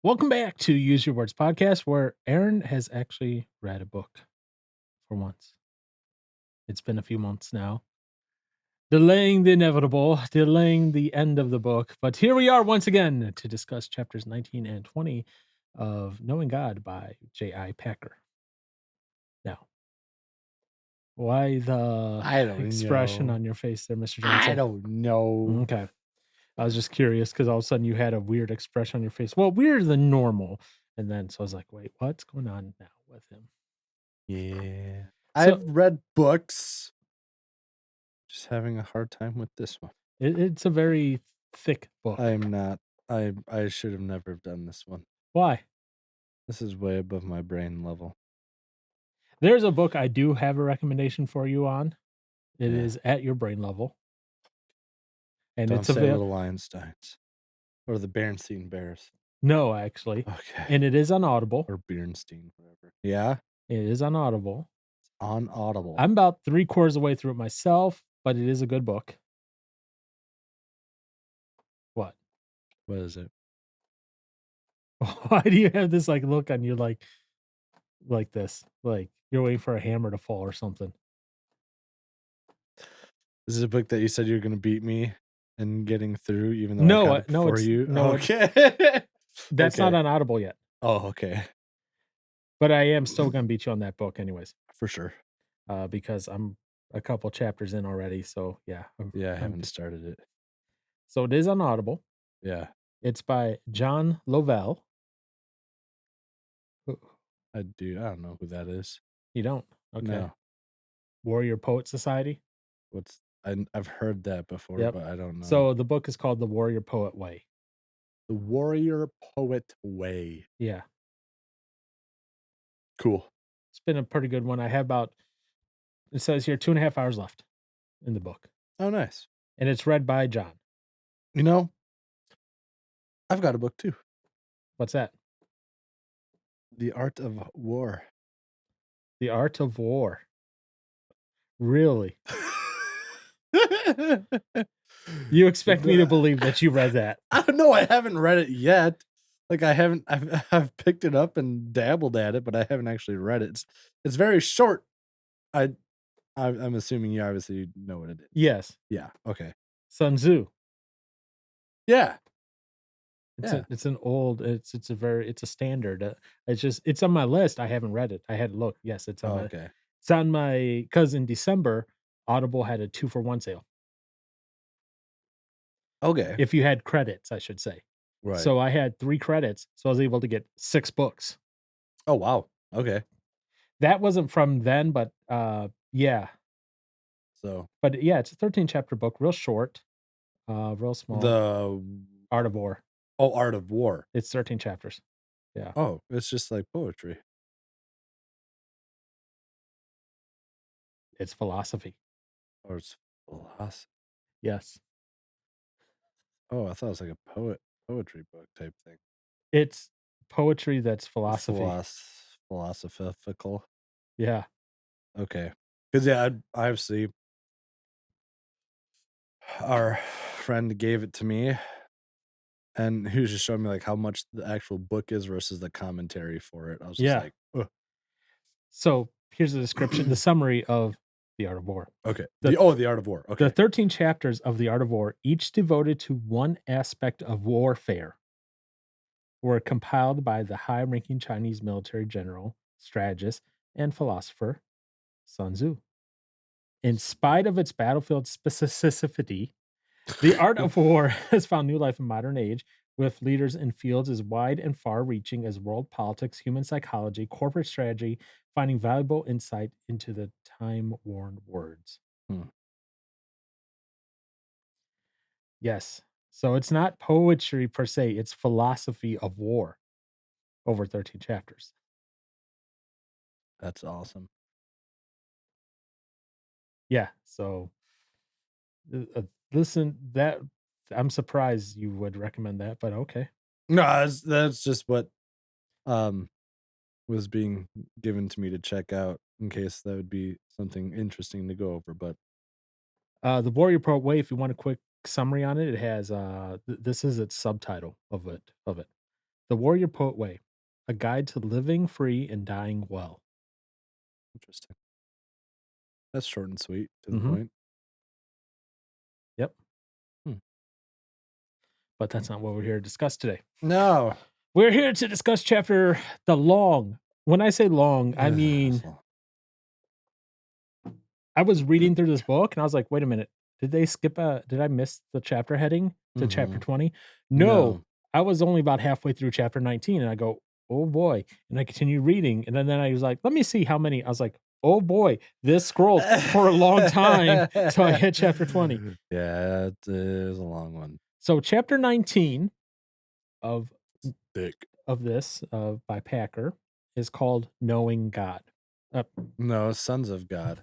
Welcome back to Use Your Words podcast, where Aaron has actually read a book for once. It's been a few months now, delaying the inevitable, delaying the end of the book. But here we are once again to discuss chapters 19 and 20 of Knowing God by J.I. Packer. Now, why the I don't expression know. on your face there, Mr. I Johnson? don't know. Okay. I was just curious because all of a sudden you had a weird expression on your face. Well, weirder than normal. And then so I was like, wait, what's going on now with him? Yeah. So I've read books. Just having a hard time with this one. it's a very thick book. I'm not. I should have never have done this one. Why? This is way above my brain level. There's a book I do have a recommendation for you on. It Yeah. is at your brain level, and Don't it's say available. Little Einsteins. Or the Bernstein Bears. No, actually, Okay. and it is on Audible. Or Bernstein, whatever. Yeah. It is on Audible. On Audible. I'm about 3/4 of the way through it myself, but it is a good book. What? What is it? Why do you have this, like, look on you like this? Like, you're waiting for a hammer to fall or something. This is a book that you said you're gonna beat me in getting through, even though I No, got it no, before you. it's Okay. that's not Okay. on Audible yet, Oh, okay. but I am still gonna beat you on that book anyways. For sure. Because I'm a couple chapters in already. So yeah, Yeah, I I'm haven't started it. so it is on Audible. Yeah, It's by John Lovell. Who- I do. I don't know who that is. You don't? Okay. No. Warrior Poet Society. I've heard that before, Yep. but I don't know. So the book is called The Warrior Poet Way. The Warrior Poet Way. Yeah. Cool. It's been a pretty good one. I have about, it says here, 2.5 hours left in the book. Oh, nice. And it's read by John. You know, I've got a book too. What's that? The Art of War. The Art of War. Really? You expect me to believe that you read that? I don't know. I haven't read it yet. Like I haven't. I've picked it up and dabbled at it, but I haven't actually read it. It's very short. I I'm assuming you obviously know what it is. Yes. Yeah. Okay. Sun Tzu. Yeah. It's Yeah. it's a standard. It's on my list. I haven't read it. I had to look. Yes, Oh, okay. it's on my because in December, Audible had a 2-for-1 sale. Okay. If you had credits, I should say. Right. So I had 3 credits, so I was able to get 6 books. Oh, wow. Okay. That wasn't from then, but, yeah. So But, yeah, it's a 13 chapter book, real short, real small. the Art of War. Art of War. It's 13 chapters. Yeah. Oh, it's just like poetry. It's philosophy. Or it's philosophy. Yes. Oh, I thought it was like a poetry book type thing. It's poetry that's philosophy. Philosophical. Yeah. Okay. Because yeah, obviously our friend gave it to me, and he was just showing me like how much the actual book is versus the commentary for it. I was just Yeah. like, ugh. So here's the description, the summary of The Art of War. Okay. The The Art of War. the Okay. 13 chapters of The Art of War, each devoted to one aspect of warfare, were compiled by the high-ranking Chinese military general, strategist, and philosopher Sun Tzu. In spite of its battlefield specificity, The Art of War has found new life in modern age, with leaders in fields as wide and far-reaching as world politics, human psychology, corporate strategy, finding valuable insight into the time-worn words. Hmm. Yes. So it's not poetry per se, it's philosophy of war over 13 chapters. That's awesome. Yeah. So listen, that I'm surprised you would recommend that, but okay. No, that's just what um was being given to me to check out in case that would be something interesting to go over. But The Warrior Pro Way, if you want a quick summary on it, it has this is its subtitle of it. The Warrior Poet Way, a guide to living free and dying well. Interesting. That's short and sweet, to the Mhm. point. Yep. Hmm. But that's not what we're here to discuss today. No. We're here to discuss chapter the long. When I say long, I mean So I was reading through this book and I was like, "Wait a minute. Did I miss the chapter heading to chapter mhm. 20?" No. No. I was only about halfway through chapter 19 and I go, "Oh boy." And I continued reading and then I was like, "Let me see how many." I was like, "Oh boy, this scrolls for a long time." So I hit chapter 20. Yeah, it is a long one. So chapter 19 of Thick. this by Packer is called Knowing God. Uh, No, Sons of God.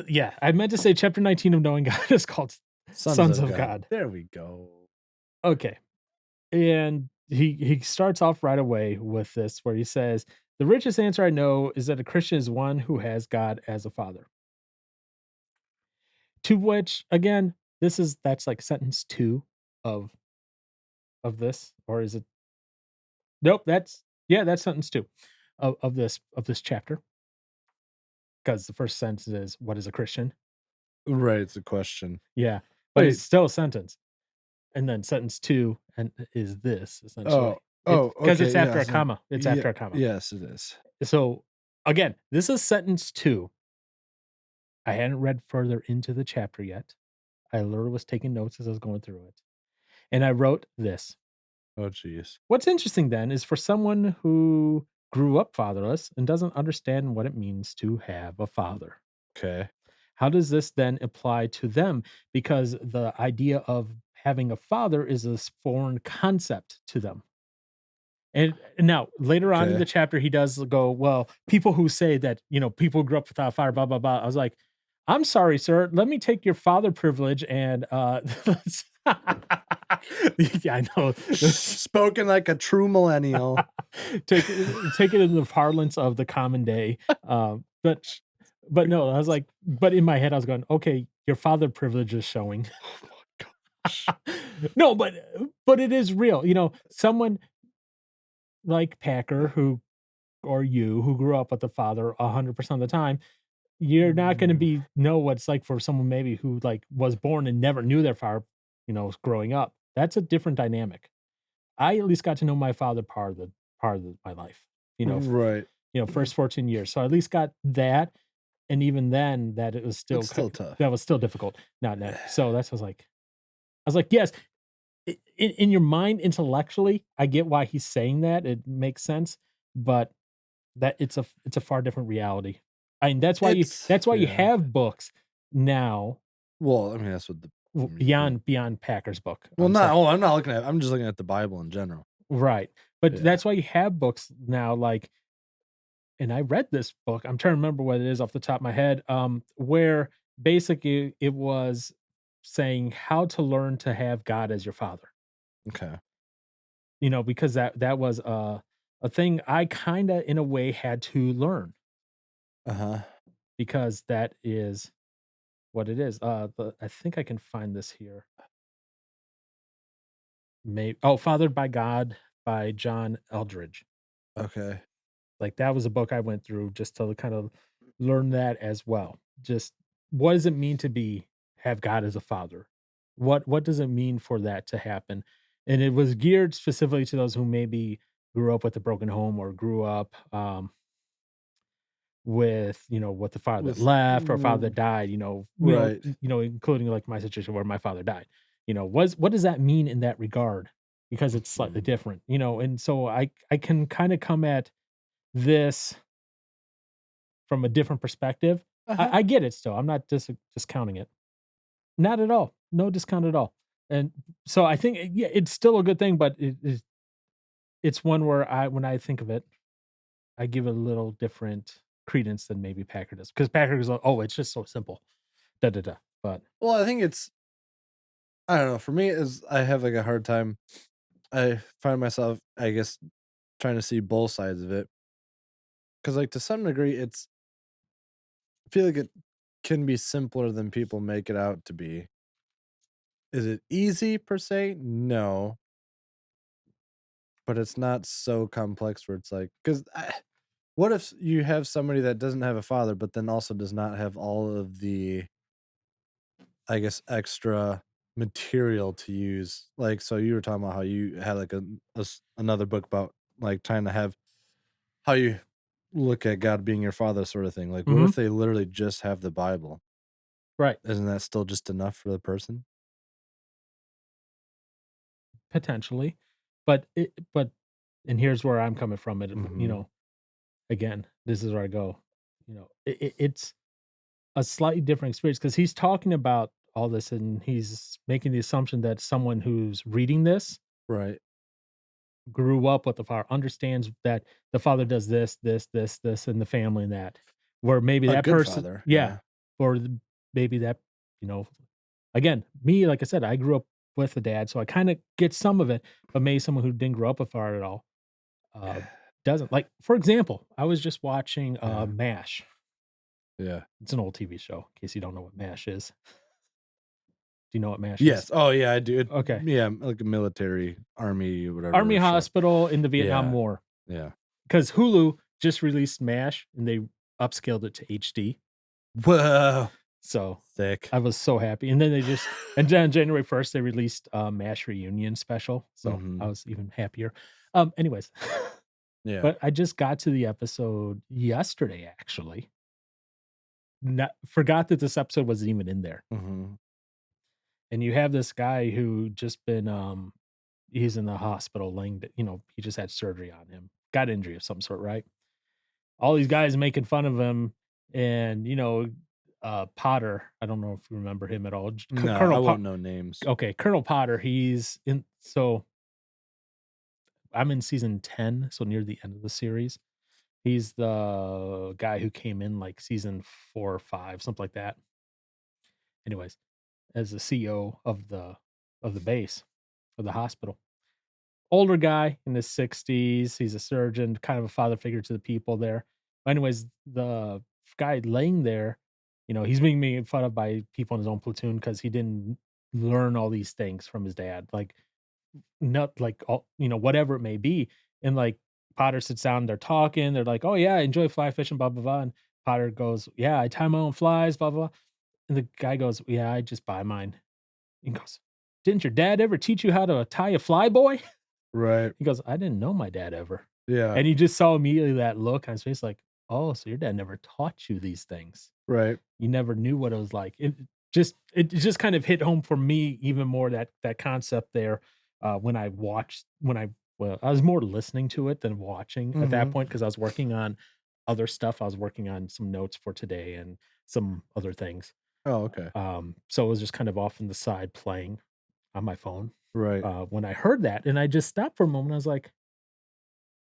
yeah, I meant to say chapter 19 of Knowing God is called Sons Sons of of God. God. There we go. Okay. And he starts off right away with this where he says, "The richest answer I know is that a Christian is one who has God as a father." To which again, that's like sentence 2 of this, or is it? Nope, that's sentence 2 of this chapter, because the first sentence is, "What is a Christian?" Right, it's a question. Yeah, but it's Wait. still a sentence. And then sentence 2 and is this Oh, essentially. It's oh, because okay, it's after a yes, comma. It's yeah, after a comma. yes, it is. So again, this is sentence 2. I hadn't read further into the chapter yet. I literally was taking notes as I was going through it. And I wrote this. Oh, jeez. What's interesting then is for someone who grew up fatherless and doesn't understand what it means to have a father. Okay. How does this then apply to them? Because the idea of having a father is this foreign concept to them. And now later on in Okay. the chapter, he does go, "Well, people who say that, people grew up without fire, blah, blah, blah." I was like, "I'm sorry, sir. Let me take your father privilege and, let's." Yeah, I know. Spoken like a true millennial. Take it in the parlance of the common day. But no, I was like, but in my head, I was going, "Okay, your father privilege is showing." Oh my gosh. No, but it is real. Someone like Packer who or you who grew up with a father 100% of the time, you're not gonna Mm, know what it's like for someone maybe who, like, was born and never knew their father, growing up. That's a different dynamic. I at least got to know my father part of my life, right. first 14 years. So I at least got that, and even then, that it was still It's still tough. that was still difficult. Not that so that's I was like, "Yes." In your mind, intellectually, I get why he's saying that, it makes sense, but that it's a far different reality. I mean, It's that's why you yeah. have books now Well, I mean, that's what I mean, beyond Packer's book. well, I'm sorry. I'm not looking at I'm just looking at the Bible in general. Right. But Yeah. that's why you have books now, like, and I read this book, I'm trying to remember what it is off the top of my head, where basically it was saying how to learn to have God as your father, Okay. because that was a thing I kinda, in a way, had to learn Uh-huh. because that is what it is. I think I can find this here. Fathered by God by John Eldridge. Okay. Like, that was a book I went through just to kind of learn that as well. Just what does it mean to have God as a father? What does it mean for that to happen? And it was geared specifically to those who maybe grew up with a broken home or grew up with, with the father that With left or a father that died, right. including like my situation where my father died. What does that mean in that regard? Because it's slightly Mhm. different, and so I can kind of come at this from a different perspective. Uh-huh. I get it still. I'm not discounting it. Not at all. No discount at all. And so I think yeah, it's still a good thing, but it's one where when I think of it, I give it a little different credence than maybe Packer does. Because Packer is like, "Oh, it's just so simple." Da da da. But Well, I think it's I don't know, for me is I have like a hard time I find myself, I guess, trying to see both sides of it. Cause like to some degree I feel like it can be simpler than people make it out to be. Is it easy per se? No. but it's not so complex where it's like, 'cause what if you have somebody that doesn't have a father, but then also does not have all of the, I guess, extra material to use? Like, so you were talking about how you had like another book about like trying to have how you look at God being your father sort of thing. Like, what Mhm. if they literally just have the Bible? Right. Isn't that still just enough for the person? Potentially. But and here's where I'm coming from it, Mhm. again, this is where I go, it's a slightly different experience because he's talking about all this and he's making the assumption that someone who's reading this Right. grew up with the father, understands that the father does this, this, this, this in the family and that. Where maybe A that good person, father, yeah, yeah. or maybe that, you know, again, me, like I said, I grew up with a dad, so I kind of get some of it, but maybe someone who didn't grow up with a father at all uh, doesn't. Like, for example, I was just watching Yeah, MASH. yeah. It's an old TV show, in case you don't know what MASH is. Do you know what MASH is? Yes. Oh, yeah, I do. Okay. Yeah, like a military, army, Army whatever show. hospital in the Vietnam Yeah, War. yeah. Because Hulu just released MASH and they upscaled it to HD. Whoa, So thick. I was so happy. And then and then January 1st, they released a MASH reunion special. So I Mhm. was even happier. Anyways, Yeah. but I just got to the episode yesterday, actually. Forgot that this episode wasn't even in there. Mhm. And you have this guy who just been he's in the hospital he just had surgery on him. Got injury of some sort, right? All these guys making fun of him and Potter, I don't know if you remember him at all. No, I Colonel won't Potter. know names. Okay, Colonel Potter, he's in so I'm in season 10, so near the end of the series. He's the guy who came in like season 4 or 5, something like that. Anyways, as the CEO of the base of the hospital. Older guy in his 60s, he's a surgeon, kind of a father figure to the people there. Anyways, the guy laying there, he's being made fun of by people in his own platoon because he didn't learn all these things from his dad, like, not like all whatever it may be, and, like, Potter sits down, they're talking, they're like, "Oh, yeah, I enjoy fly fishing, blah, blah, blah," and Potter goes, "Yeah, I tie my own flies, blah, blah," and the guy goes, "Yeah, I just buy mine." He goes, "Didn't your dad ever teach you how to tie a fly, boy?" Right. He goes, "I didn't know my dad ever." Yeah. And you just saw immediately that look on his face like, "Oh, so your dad never taught you these things. Right. You never knew what it was like." It just kind of hit home for me even more that concept there, when I watched when I well, I was more listening to it than watching at that Mhm. point because I was working on other stuff. I was working on some notes for today and some other things. Oh, okay. So it was just kind of off in the side playing on my phone, Right. when I heard that, and I just stopped for a moment. I was like,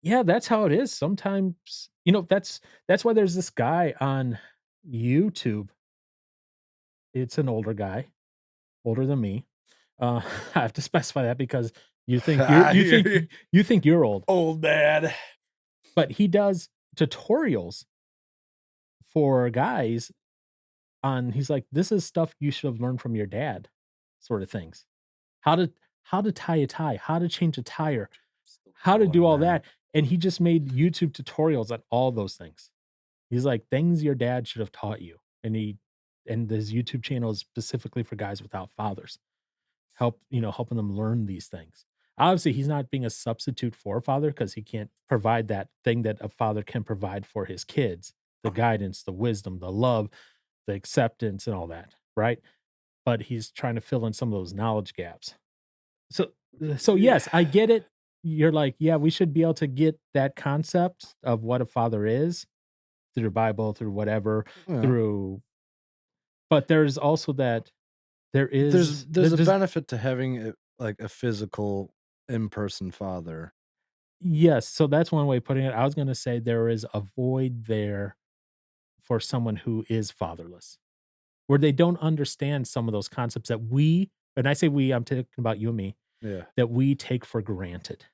"Yeah, that's how it is sometimes." That's why there's this guy on YouTube. It's an older guy, older than me. I have to specify that because you think you're I you hear think you. you think you're old, Old man. but he does tutorials for guys on he's like, "This is stuff you should have learned from your dad," sort of things. How to how to tie a tie, how to change a tire, Still how to do doing all that. that, and he just made YouTube tutorials on all those things. He's like, "Things your dad should have taught you," and his YouTube channel is specifically for guys without fathers, helping them learn these things. Obviously, he's not being a substitute for a father because he can't provide that thing that a father can provide for his kids, the guidance, the wisdom, the love, the acceptance, and all that, right? But he's trying to fill in some of those knowledge gaps. So Yeah. yes, I get it. You're like, "Yeah, we should be able to get that concept of what a father is through the Bible, through whatever, Yeah. through" but there's also that there is There's there a does benefit to having like a physical in-person father. yes, so that's one way of putting it. I was gonna say there is a void there for someone who is fatherless, where they don't understand some of those concepts that and I say we, I'm talking about you and me, Yeah. that we take for granted.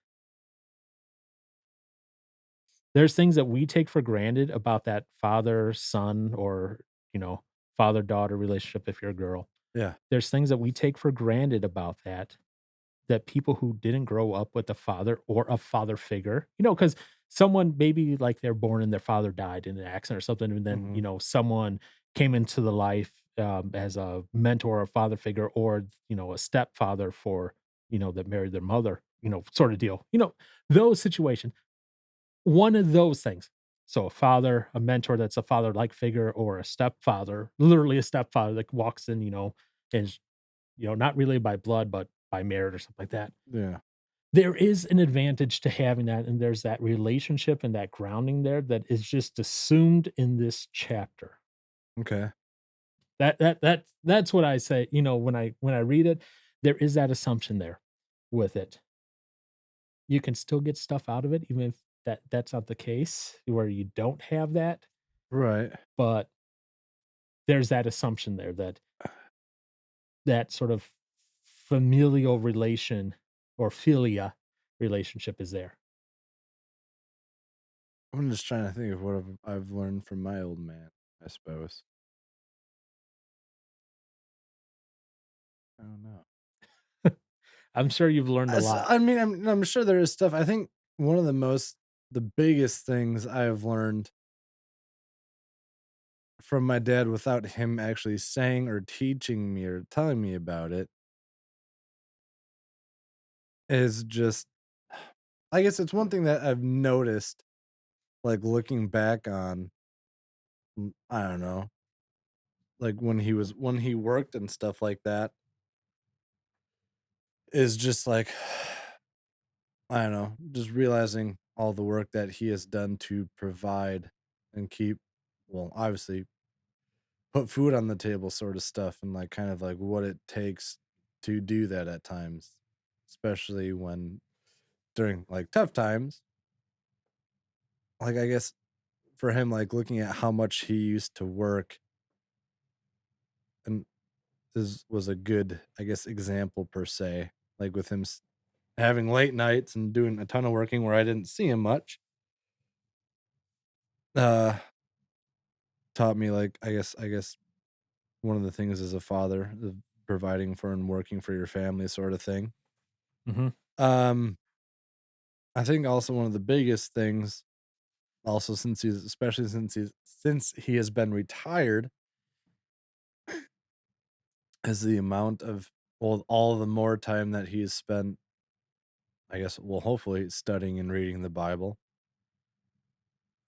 There's things that we take for granted about that father-son or, you know, father-daughter relationship if you're a girl. Yeah. There's things that we take for granted about that that people who didn't grow up with a father or a father figure, because someone maybe like they're born and their father died in an accident or something, and then, Mhm. someone came into the life as a mentor or father figure or, a stepfather for, that married their mother, sort of deal. Those situations, one of those things. So a father, a mentor that's a father-like figure, or a stepfather, literally a stepfather that walks in, and not really by blood, but by merit or something like that. Yeah. There is an advantage to having that, and there's that relationship and that grounding there that is just assumed in this chapter. Okay. That's what I say, when I read it, there is that assumption there with it. You can still get stuff out of it even if that's not the case, where you don't have that, Right. but there's that assumption there that sort of familial relation or philia relationship is there. I'm just trying to think of what I've learned from my old man, I suppose. I don't know. I'm sure you've learned a lot. I mean, I'm sure there is stuff. I think one of the biggest things I've learned from my dad without him actually saying or teaching me or telling me about it is just, I guess it's one thing that I've noticed, like looking back on, I don't know, like when he worked and stuff like that, is just like, I don't know, just realizing all the work that he has done to provide and keep, well, obviously put food on the table sort of stuff, and like kind of like what it takes to do that at times, especially when during like tough times. Like I guess for him, like looking at how much he used to work and is was a good, I guess, example per se. Like with him having late nights and doing a ton of working where I didn't see him much. Uh Taught me like I guess one of the things as a father, the providing for and working for your family sort of thing. Mhm, Um I think also one of the biggest things, also since he's especially since he has been retired, is the amount of, well, all the more time that he's spent, I guess, well, hopefully studying and reading the Bible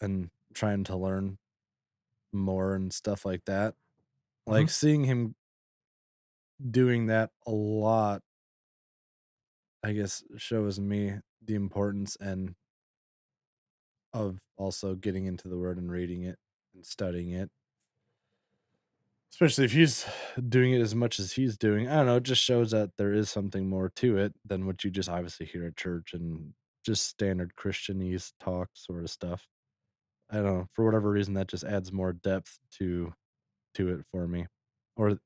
and trying to learn more and stuff like that. mhm. Like seeing him doing that a lot, I guess, shows me the importance and of also getting into the word and reading it and studying it. Especially if he's doing it as much as he's doing. I don't know, it just shows that there is something more to it than what you just obviously hear at church and just standard Christianese talk sort of stuff. I don't know, for whatever reason, that just adds more depth to it for me, or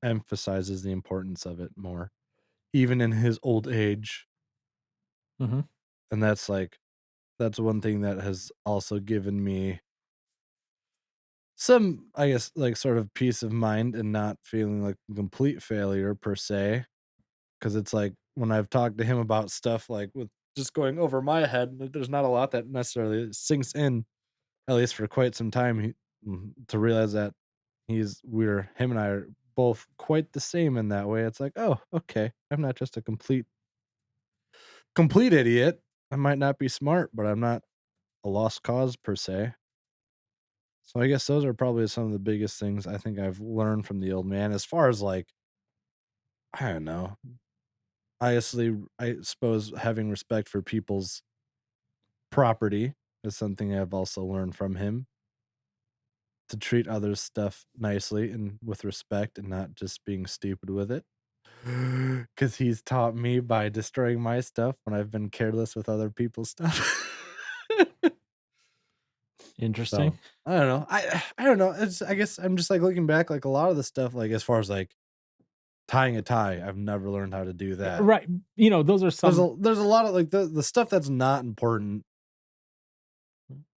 emphasizes the importance of it more, even in his old age. Mhm, And that's one thing that has also given me some, I guess, like, sort of peace of mind and not feeling like a complete failure per se. 'Cause it's like, when I've talked to him about stuff, like, with just going over my head, there's not a lot that necessarily sinks in, at least for quite some time, to realize that him and I are both quite the same in that way. It's like, "Oh, okay. I'm not just a complete idiot. I might not be smart, but I'm not a lost cause per se." So I guess those are probably some of the biggest things I think I've learned from the old man as far as, like, I don't know. I suppose having respect for people's property is something I've also learned from him, to treat others' stuff nicely and with respect and not just being stupid with it. Because he's taught me by destroying my stuff when I've been careless with other people's stuff. interesting. So, I don't know. I don't know. I guess I'm just, like, looking back, like, a lot of the stuff, like, as far as, like, tying a tie, I've never learned how to do that. Right, those are some There's a lot of, like, the stuff that's not important.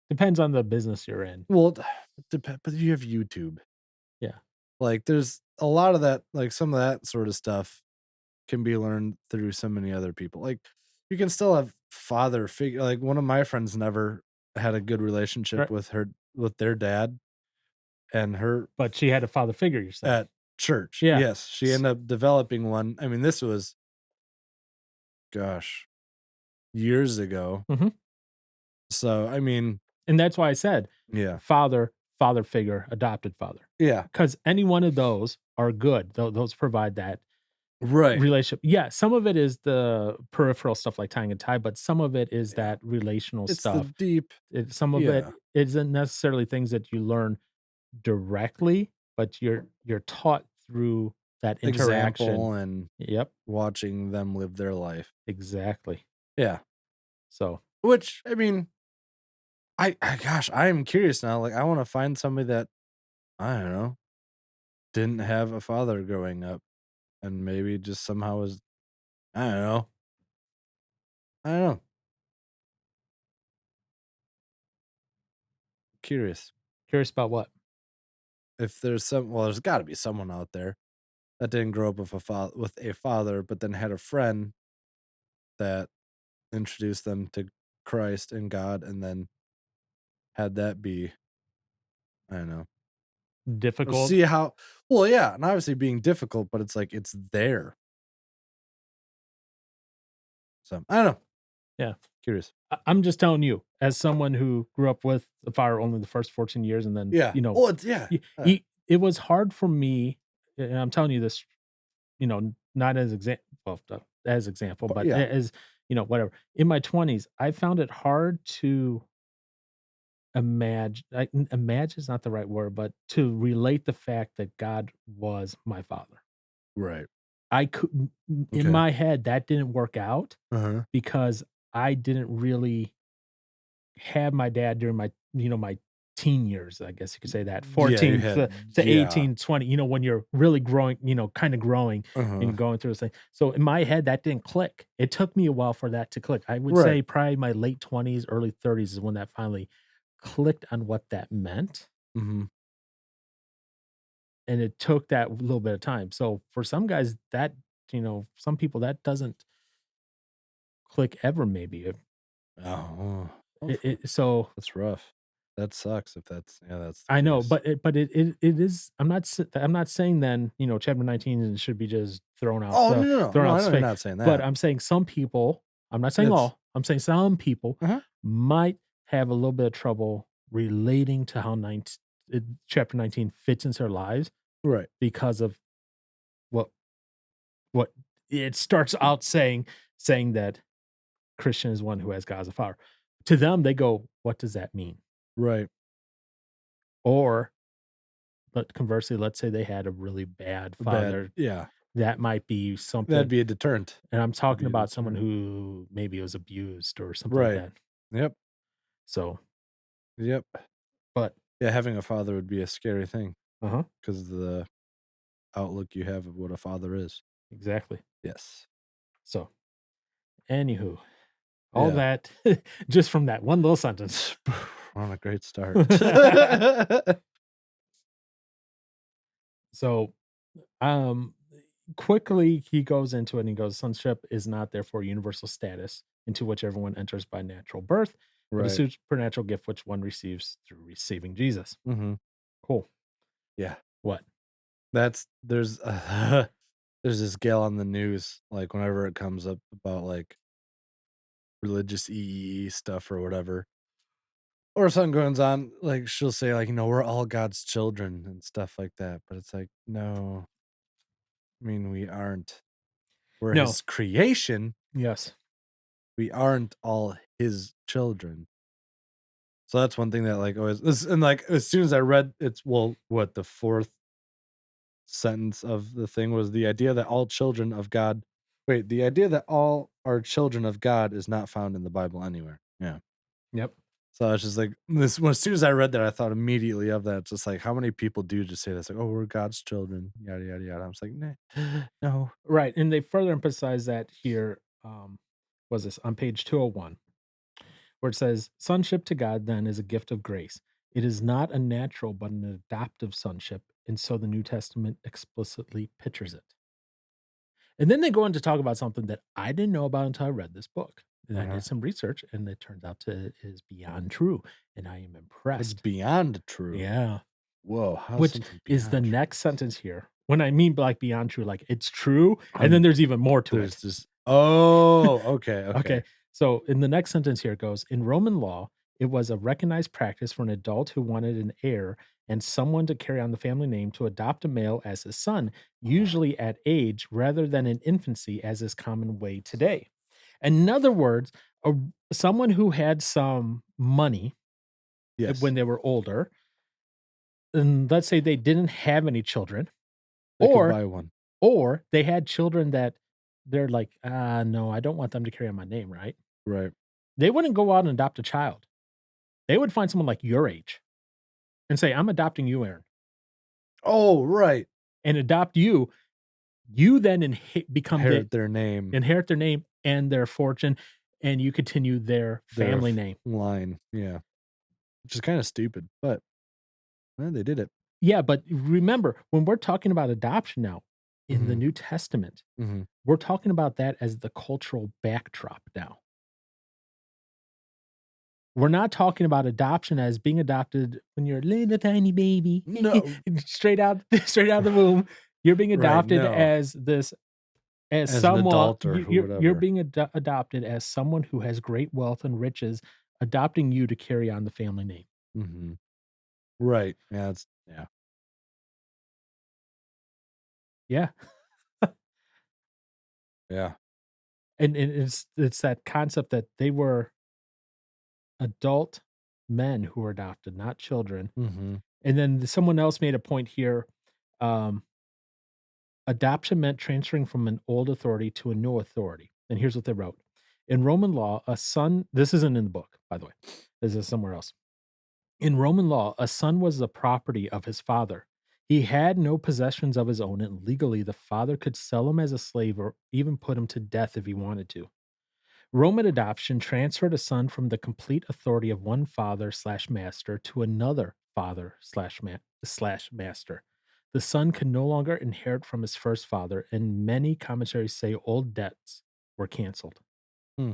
depends on the business you're in. Well, but you have YouTube. Yeah. Like, there's a lot of that, like, some of that sort of stuff. can be learned through so many other people. Like, you can still have father figure like, one of my friends never had a good relationship Right. with their dad, and her But she had a father figure, you're saying? at church. Yeah. Yes, she S ended up developing one. I mean, this was, gosh, years ago. Mhm. So, I mean, And that's why I said yeah. father figure, adopted father, Yeah. because any one of those are good. Those provide that Right. relationship. Yeah, some of it is the peripheral stuff like tying a tie, but some of it is Yeah. that relational It's the stuff. deep Some of it yeah. isn't necessarily things that you learn directly, but you're taught through that interaction. Example and Yep, watching them live their life. exactly. Yeah. So, Which, I mean, I gosh, I am curious now, like, I wanna find somebody that, I don't know, didn't have a father growing up and maybe just somehow was I don't know. I don't know. Curious. curious about what? If there's some well, there's gotta be someone out there that didn't grow up with a father, but then had a friend that introduced them to Christ and God, and then had that be, I don't know. We'll Difficult? see how well, yeah, and obviously being difficult, but it's like it's there. So, I don't know. Yeah. Curious. I'm just telling you, as someone who grew up with the fire only the first 14 years, and then, Yeah. Well, it's yeah. it was hard for me, and I'm telling you this, not as as example, But but yeah. as, whatever. In my 20s, I found it hard to imagine is not the right word, but to relate the fact that God was my father. Right. I couldn't in Okay. my head, that didn't work out Uh-huh. because I didn't really have my dad during my teen years, I guess you could say that, Yeah, you 14 had to yeah. 18, 20. When you're really growing, kinda growing Uh-huh. and going through this thing. So, in my head, that didn't click. It took me a while for that to click. I would Right. say probably my late 20s, early 30s is when that finally clicked on what that meant, Mhm. and it took that little bit of time. So, for some guys, some people, that doesn't click ever maybe. Oh. Oh, So that's rough. That sucks if that's I the know, case. but it is. I'm not saying then, chapter 19 should be just Oh, no, no, no. thrown No, out I know you're space. not saying But that. I'm saying some people, I'm not saying It's all, I'm saying some people uh-huh. might have a little bit of trouble relating to how chapter 19 fits into their lives Right. because of what what it starts out saying that Christian is one who has God as a father. To them, they go, "What does that mean?" Right. Or, but conversely, let's say they had a really bad Bad father. yeah. That might be That'd something, be a deterrent. and I'm That'd talking be a about someone deterrent. who maybe was abused or something like Right. that. Yep. So, Yep. but Yeah, having a father would be a scary thing uh-huh, because of the outlook you have of what a father is. exactly. Yes. So, anywho, all Yeah. that just from that one little sentence. We're on a great start. So, um, quickly he goes into it and he goes, sonship is not therefore universal status into which everyone enters by natural birth, but a Right. supernatural gift which one receives through receiving Jesus. Mhm. Cool. Yeah. What? That's there's this gal on the news, like, whenever it comes up about, like, religious stuff or whatever, or something goes on, like, she'll say, like, "We're all God's children," and stuff like that, but it's like, "No, I mean, we aren't. We're No. His creation. Yes. We aren't all His children." So that's one thing that, like, always this and, like, as soon as I read it's well, what, the 4th sentence of the thing was the idea that all children of God wait, the idea that all are children of God is not found in the Bible anywhere. Yeah. Yep. So I was just like, this as soon as I read that, I thought immediately of that. Just like how many people do just say this, like, oh, we're God's children, yada yada yada. I was like, nah, no. Right. And they further emphasize that here. Was this on page 201, where it says, sonship to God then is a gift of grace. It is not a natural, but an adoptive sonship. And so the New Testament explicitly pictures it. And then they go on to talk about something that I didn't know about until I read this book. And I Uh-huh. did some research, and it turns out to is beyond true, and I am It's impressed. beyond true. Yeah. Whoa, how's Which something is the beyond true? next sentence here. When I mean, like, beyond true, like, it's true, and then I'm there's even more to there's it. this Oh, okay, okay. Okay. So in the next sentence here it goes, in Roman law, it was a recognized practice for an adult who wanted an heir and someone to carry on the family name to adopt a male as his son, usually at age rather than in infancy, as is common way today. In other words, a, someone who had some money Yes, when they were older, and let's say they didn't have any children, they could or buy one. they had children that they're like, ah, no, I don't want them to carry on my name, right? Right. They wouldn't go out and adopt a child. They would find someone like your age and say, "I'm adopting you, Aaron," Oh, right. and adopt you. You then become the Inherit their name, inherit their name and their fortune, and you continue their their family name. line, yeah, which is kinda stupid, but, they did it. Yeah, but remember, when we're talking about adoption now in the Mhm, New Testament, mhm. we're talking about that as the cultural backdrop now. We're not talking about adoption as being adopted when you're a little tiny baby, No. straight out straight out of the womb. You're being Right, adopted no. as this as As an someone adult or who you're whatever. being adopted as someone who has great wealth and riches, adopting you to carry on the family name. Mhm. Right, yeah, it's yeah, Yeah, yeah. and it's that concept that they were adult men who were adopted, not children. Mhm. And then someone else made a point here, um, adoption meant transferring from an old authority to a new authority. And here's what they wrote. In Roman law, a son this isn't in the book, by the way. This is somewhere else. In Roman law, a son was the property of his father. He had no possessions of his own, and legally, the father could sell him as a slave or even put him to death if he wanted to. Roman adoption transferred a son from the complete authority of one father slash master to another father slash master. The son could no longer inherit from his first father, and many commentaries say old debts were canceled. Hmm,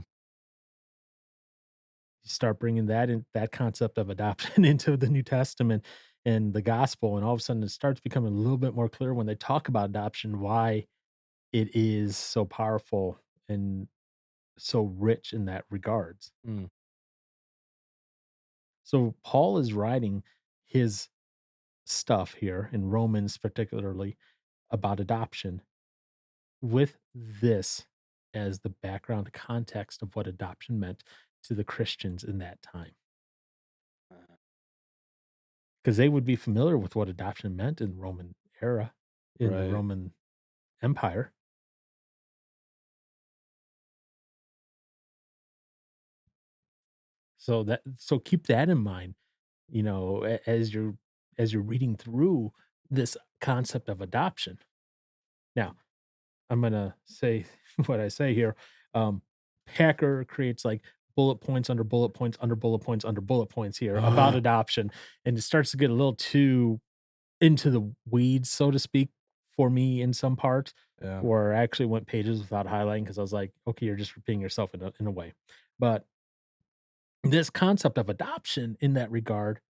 You start bringing that concept of adoption into the New Testament and the gospel, and all of a sudden it starts becoming a little bit more clear when they talk about adoption why it is so powerful and so rich in that regards. mm, So Paul is writing his stuff here in Romans, particularly about adoption, with this as the background context of what adoption meant to the Christians in that time. uh, Because they would be familiar with what adoption meant in the Roman era, in the right. Roman Empire. So keep that in mind, as you're reading through this concept of adoption. Now, I'm gonna say what I say here. Um, Hacker creates like bullet points under bullet points under bullet points under bullet points here about adoption, and it starts to get a little too into the weeds, so to speak, for me in some parts, Yeah, where I actually went pages without highlighting because I was like, okay, you're just repeating yourself in a way. But this concept of adoption in that regard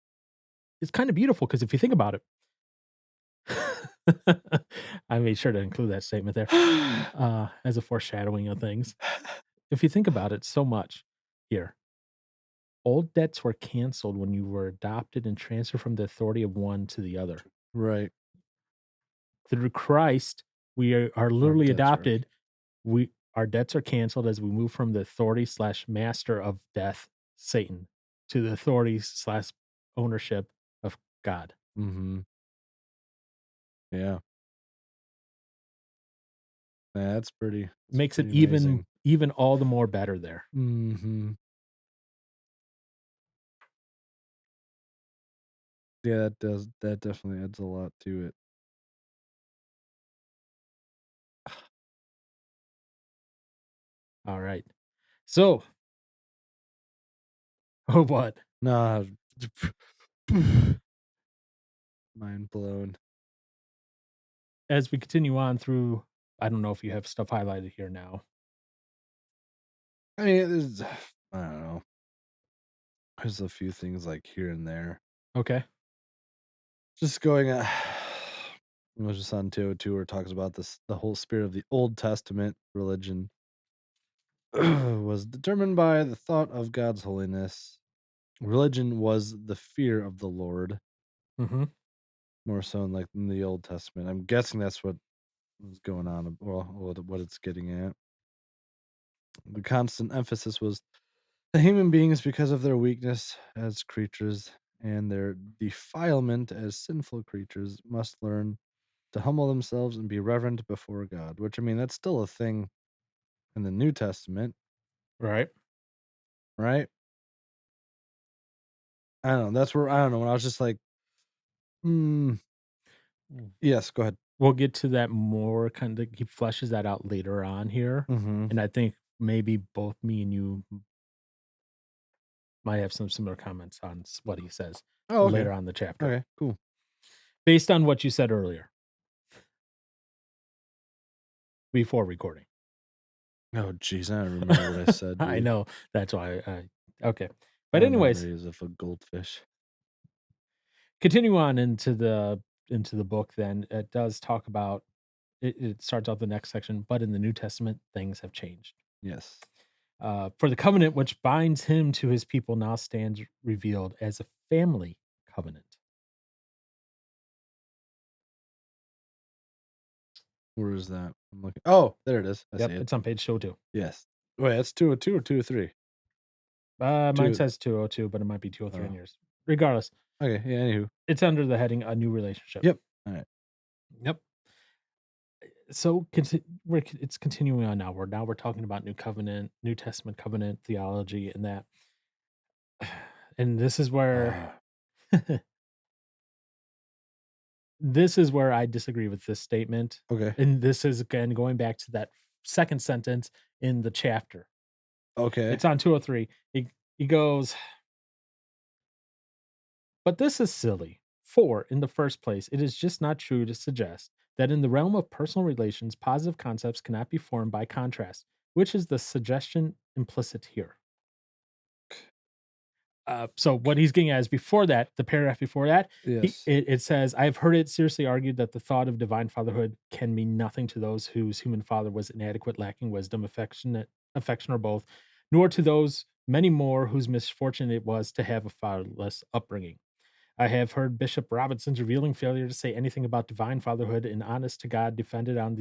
is kind of beautiful because if you think about it, I made sure to include that statement there as a foreshadowing of things. If you think about it so much here, old debts were canceled when you were adopted and transferred from the authority of one to the other. right. Through Christ, we are Our literally debts are adopted. We our debts are canceled as we move from the authority slash master of death, Satan, to the authority slash ownership of God. Mhm, yeah. That's Makes it pretty even amazing. even all the more better there. Mhm. Yeah, that definitely adds a lot to it. All right. So, oh, what? Nah, mind blown. As we continue on through I don't know if you have stuff highlighted here now. I mean, there's I don't know. There's a few things like here and there. Okay. Just going I was just on 202 where it talks about this the whole spirit of the Old Testament religion was determined by the thought of God's holiness. Religion was the fear of the Lord, Mhm. more so in like in the Old Testament. I'm guessing that's what was going on, well, what it's getting at. The constant emphasis was the human beings, because of their weakness as creatures and their defilement as sinful creatures, must learn to humble themselves and be reverent before God. Which, I mean, that's still a thing in the New Testament, Right. right? I don't know. That's where I don't know. When I was just like, mm, Mm. yes, go ahead. We'll get to that more kinda he fleshes that out later on here, Hmm. and I think maybe both me and you might have some similar comments on what he says Oh, okay. later on in the chapter. Okay, cool. Based on what you said earlier, before recording. Oh, geez, I don't remember what I said, I dude. know, that's why I okay. But My anyways, memory is of a goldfish. continue on into the book then, it does talk about it starts out the next section, "But in the New Testament, things have changed. Yes. For the covenant which binds him to his people now stands revealed as a family covenant." Where is that? I'm looking. Oh, there it is. I see Yep, it. it's on page 202. Yes. Wait, that's 202 or 203? Mine 2. says 202, but it might be 203 on Oh, yours. Regardless, okay. Yeah, anywho. it's under the heading "A New Relationship." Yep. Alright. Yep. So it's continuing on now. We're talking about New Covenant, New Testament covenant theology, and that. And Ah, this is where I disagree with this statement. okay. And this is again going back to that second sentence in the chapter. Okay. It's on 203. He goes, "But this is silly. For, in the first place, it is just not true to suggest that in the realm of personal relations, positive concepts cannot be formed by contrast, which is the suggestion implicit here." So what he's getting at is before that, the paragraph before that, Yes. it says, "I've heard it seriously argued that the thought of divine fatherhood can mean nothing to those whose human father was inadequate, lacking wisdom, affection, or both, nor to those many more whose misfortune it was to have a fatherless upbringing. I have heard Bishop Robinson's revealing failure to say anything about divine fatherhood and honest to God defended on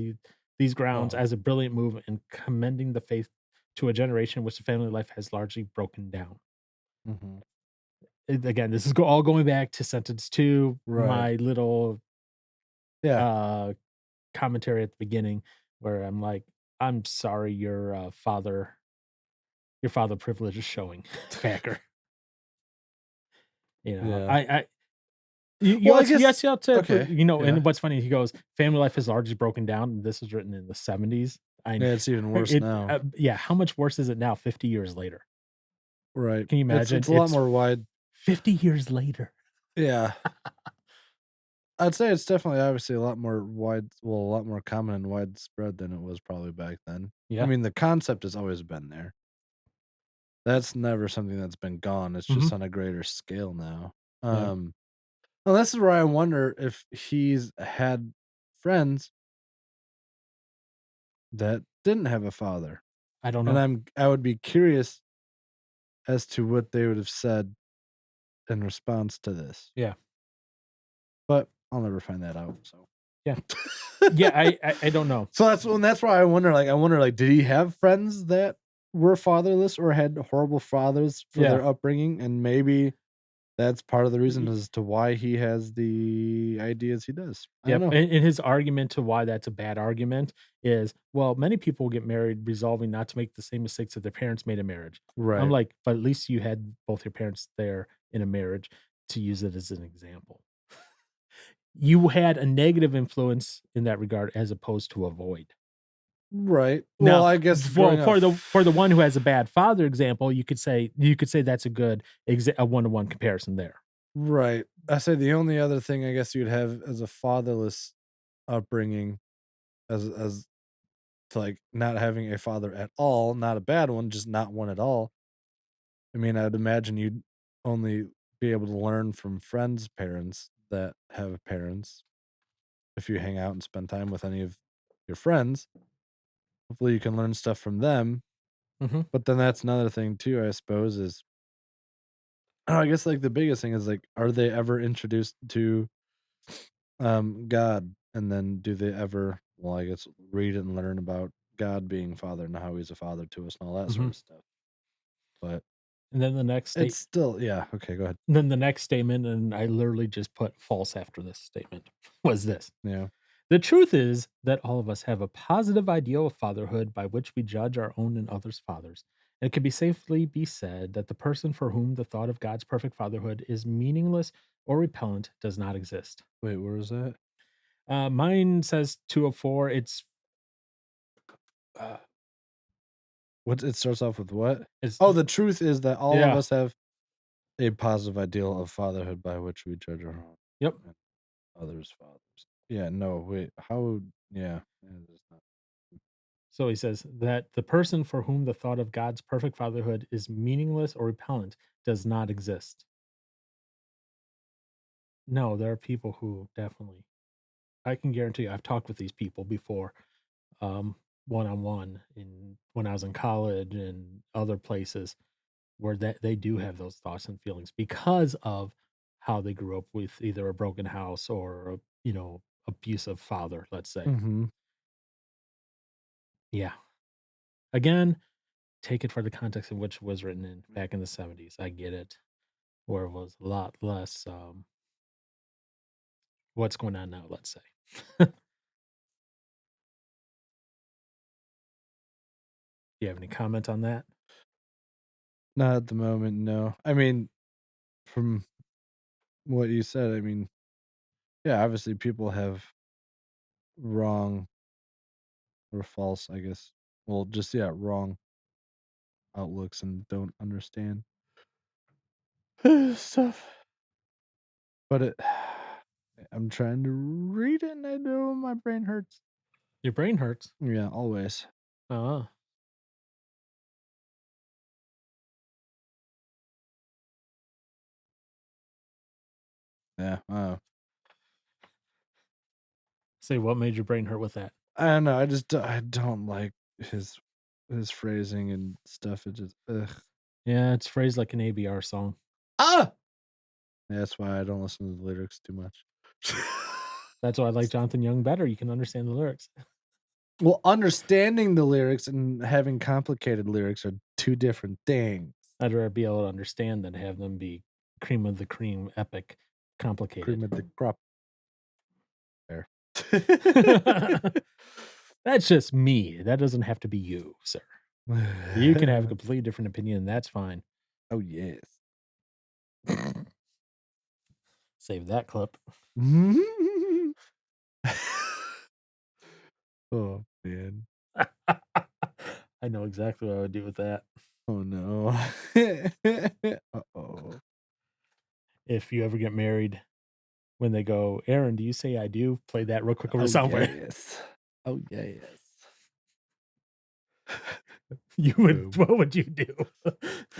these grounds Oh. as a brilliant move in commending the faith to a generation in which the family life has largely broken down." Mhm. Again, this is all going back to sentence 2, Right. my little, Yeah. uh, commentary at the beginning where I'm like, "I'm sorry your father privilege is showing, Packer." You know, Yeah. you Well, I also guess okay. Yeah. and what's funny, he goes, "Family life has largely broken down," and this was written in the '70s. I Yeah, it's even worse it now. yeah, how much worse is it now 50 years later? Right. Can you It's imagine? a lot It's more wide. 50 years later. Yeah. I'd say it's definitely obviously a lot more a lot more common and widespread than it was probably back then. I Yeah. mean, the concept has always been there. That's never something that's been gone. It's Mhm. just on a greater scale now. Yeah. Well, this is where I wonder if he's had friends that didn't have a father. I don't And know. I would be curious as to what they would have said in response to this. Yeah. But I'll never find that out, so. Yeah. Yeah, I don't know. So that's why I wonder, like, did he have friends that were fatherless or had horrible fathers for Yeah. their upbringing? And maybe that's part of the reason Y as to why he has the ideas he does. I don't Yep, know. and his argument to why that's a bad argument is, well, many people get married resolving not to make the same mistakes that their parents made in marriage. I'm Right. like, "But at least you had both your parents there in a marriage to use it as an example." You had a negative influence in that regard as opposed to a void. Right. Well, Now, I guess for growing up for the one who has a bad father example, you could say that's a good a one-to-one comparison there. right. I say the only other thing I guess you'd have as a fatherless upbringing as to, like, not having a father at all, not a bad one, just not one at all. I mean, I'd imagine you'd only be able to learn from friends' parents that have parents if you hang out and spend time with any of your friends. Hopefully, you can learn stuff from them, Mhm, but then that's another thing too, I suppose, is I guess, like, the biggest thing is, like, are they ever introduced to, God? And then do they ever, well, I guess, read and learn about God being Father and how He's a father to us and all that sort mhm. of stuff, but And then it's still yeah, okay, go ahead. the next statement, and I literally just put false after this statement, was this: Yeah. "The truth is that all of us have a positive ideal of fatherhood by which we judge our own and others' fathers. It can be safely be said that the person for whom the thought of God's perfect fatherhood is meaningless or repellent does not exist." Wait, where was that? Mine says 204. Uh, What it starts off with what? it's Oh, the truth is that all of yeah, us have a positive ideal of fatherhood by which we judge our own yep. and others' fathers. Yeah, no, wait, how yeah, it is not So he says that the person for whom the thought of God's perfect fatherhood is meaningless or repellent does not exist. No, there are people who definitely, I can guarantee you, I've talked with these people before, one on one in when I was in college and other places where that they do have those thoughts and feelings because of how they grew up with either a broken house or a, abusive father, let's say. Mhm. Yeah. Again, take it for the context in which it was written in back in the 70s. I get it. Where it was a lot less what's going on now, let's say. Do you have any comment on that? Not at the moment, no. I mean, from what you said, I mean, yeah, obviously people have wrong or false, I guess. Well, just yeah, wrong outlooks and don't understand stuff. But it I'm trying to read it and I know my brain hurts. Your brain hurts. Yeah, always. uh Yeah. Say what made your brain hurt with that? I don't know. I don't like his his phrasing and stuff. It just ugh. Yeah, it's phrased like an ABR song. Ah! That's why I don't listen to the lyrics too much. That's why I like Jonathan Young better. You can understand the lyrics. Well, understanding the lyrics and having complicated lyrics are 2 different things. I'd rather be able to understand than have them be cream of the cream, epic, Cream complicated. of the crop there. That's just me. That doesn't have to be you, sir. You can have a completely different opinion, and that's fine. Oh, yes. Save that clip. Oh, man. I know exactly what I would do with that. Oh, no. Uh-oh. If you ever get married, when they go, "Aaron, do you say I do?" Play that real quick over the Oh, soundboard. yes. Oh, yes. You would Boom. what would you do?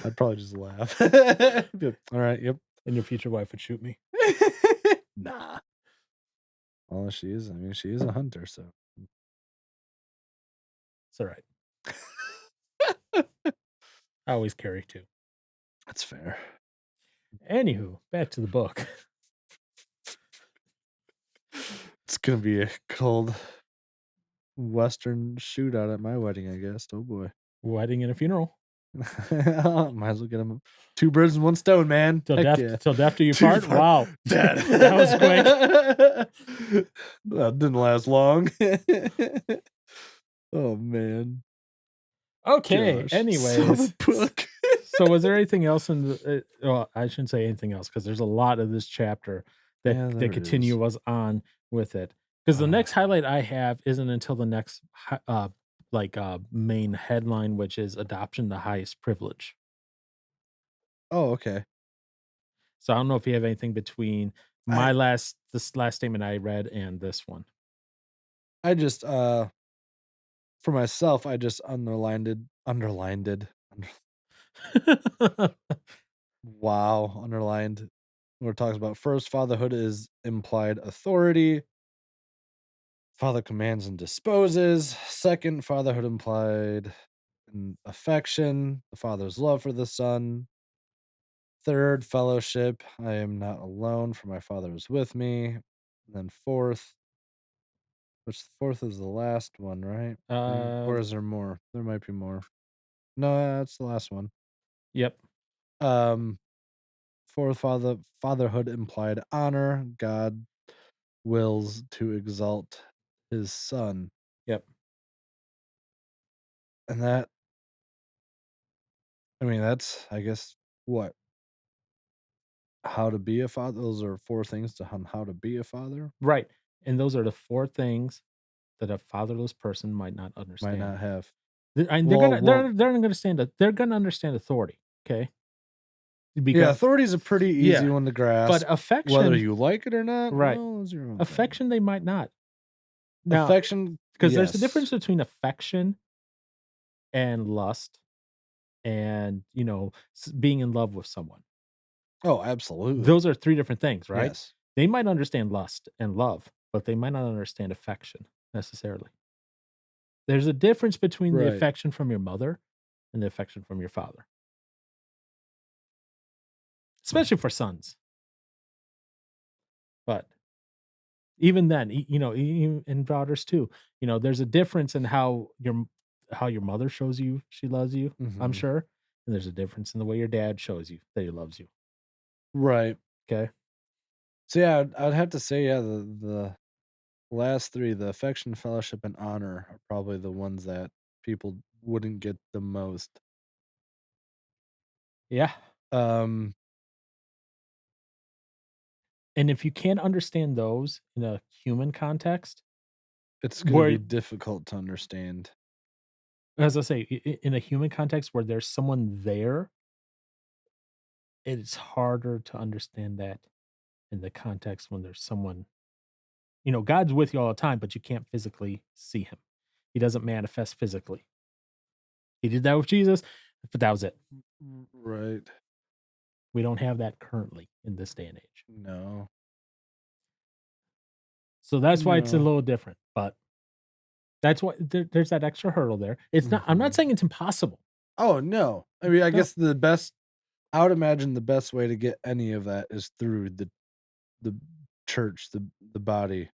I'd probably just laugh. Be like, "Alright, yep." And your future wife would shoot me. Nah. Well, she is I mean, she is a hunter, so It's alright. I always carry 2. that's fair. Anywho, back to the book. It's gonna be a cold western shootout at my wedding, I guess. Oh, boy. Wedding and a funeral. Might as well get them 2 birds in 1 stone, man. Heck yeah. Till death do you 2 part? bir Wow. dead. That was quick. That didn't last long. Oh, man. Okay, Gosh. So the anyways, book. so was there anything else in well, I shouldn't say anything else because there's a lot of this chapter Yeah, that there continue is. was on with it. Because the next Uh-huh. highlight I have isn't until the next main headline, which is adoption the highest privilege. Oh, okay. So I don't know if you have anything between I this last statement I read and this one. I just, For myself, I just underlined underlined where it talks about first, fatherhood is implied authority. Father commands and disposes. Second, fatherhood implied affection, the father's love for the son. Third, fellowship. I am not alone, for my father is with me. And then fourth, which fourth is the last one, right? Uh, Or is there more? There might be more. No, that's the last one. yep, Um, fourth, fatherhood implied honor. God wills to exalt his son, yep. and that I mean that's I guess what how to be a father. Those are four things to on how to be a father. Right, and those are the 4 things that a fatherless person might not Might understand. not have. And Well, well, they're gonna understand that they're gonna understand authority, okay? yeah, Because authority is a pretty easy yeah, one to but grasp. Whether affection you like it or not, right. well, is your own thing. Affection, they might not. Now, Affection, because there's a yes. difference between affection and lust and, being in love with someone. Oh, absolutely. Those are 3 different things, right? Yes. They might understand lust and love, but they might not understand affection necessarily. There's a difference between the Right. affection from your mother and the affection from your father, especially for sons. But even then, and daughters too, there's a difference in how your mother shows you she loves you, I'm Mhm. sure, and there's a difference in the way your dad shows you that he loves you, Right. okay? So, yeah, I'd have to say, yeah, the last 3, the affection, fellowship, and honor are probably the ones that people wouldn't get the most. Yeah, Um, and if you can't understand those in a human context, it's gonna where be difficult to understand. as I say, in a human context where there's someone there, it's harder to understand that in the context when there's someone God's with you all the time, but you can't physically see him. He doesn't manifest physically. He did that with Jesus, but that was it. Right. We don't have that currently in this day and age. No. So that's why it's a No. little different, but that's why there's that extra hurdle there. I'm not Mhm. saying it's impossible. Oh, no. I mean, I No. guess I would imagine the best way to get any of that is through the church, the body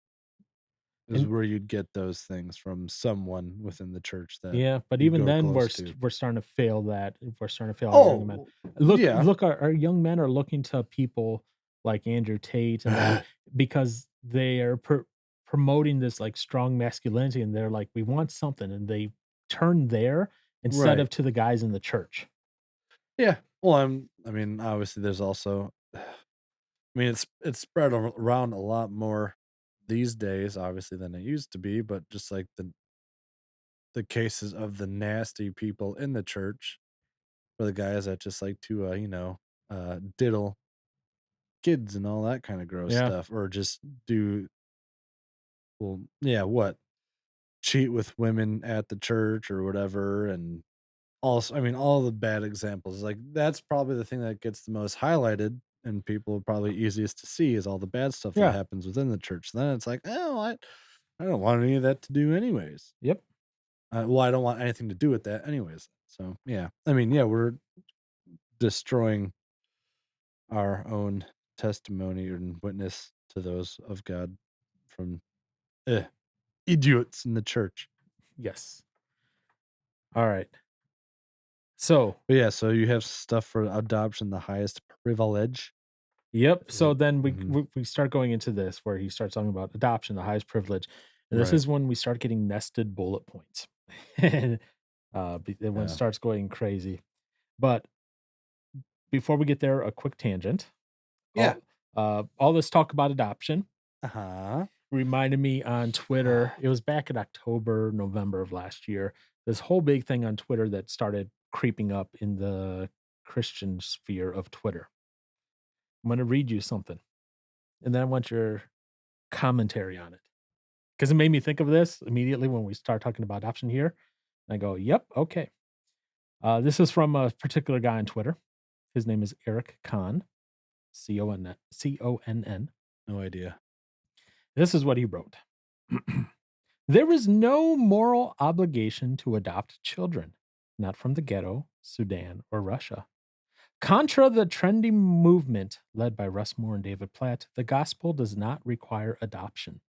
is And where you'd get those things from someone within the church that yeah, but you even go then close to. we're starting to fail that. We're starting to fail our young men. Oh, yeah. Our young men are looking to people like Andrew Tate and them because they are promoting this like strong masculinity and they're like, we want something, and they turn there instead Right. of to the guys in the church. Yeah. Well, I mean, obviously, there's also I mean, it's spread around a lot more these days, obviously, than it used to be, but just like the cases of the nasty people in the church for the guys that just like to, diddle kids and all that kind of gross Yeah. stuff, or just do well, yeah, what cheat with women at the church or whatever, and also, I mean, all the bad examples. Like that's probably the thing that gets the most highlighted, and people probably easiest to see is all the bad stuff that Yeah. happens within the church. Then it's like, oh, I don't want any of that to do, anyways. Yep. Well, I don't want anything to do with that, anyways. So yeah, I mean, yeah, we're destroying our own testimony and witness to those of God from idiots in the church. Yes. All right. So, But yeah, so you have stuff for adoption, the highest privilege. yep. Is So it? then Mhm. we start going into this where he starts talking about adoption, the highest privilege, and this Right. is when we start getting nested bullet points, and when it Yeah. starts going crazy. But before we get there, a quick tangent. Yeah. All this talk about adoption Uh-huh. reminded me on Twitter. It was back in October, November of last year. This whole big thing on Twitter that started creeping up in the Christian sphere of Twitter. I'm going to read you something, and then I want your commentary on it. 'cause it made me think of this immediately when we start talking about adoption here. And I go, "Yep, okay." This is from a particular guy on Twitter. His name is Eric Kahn, Conn. No idea. This is what he wrote. There is no moral obligation to adopt children, not from the ghetto, Sudan, or Russia. Contra the trendy movement led by Russ Moore and David Platt, the gospel does not require adoption.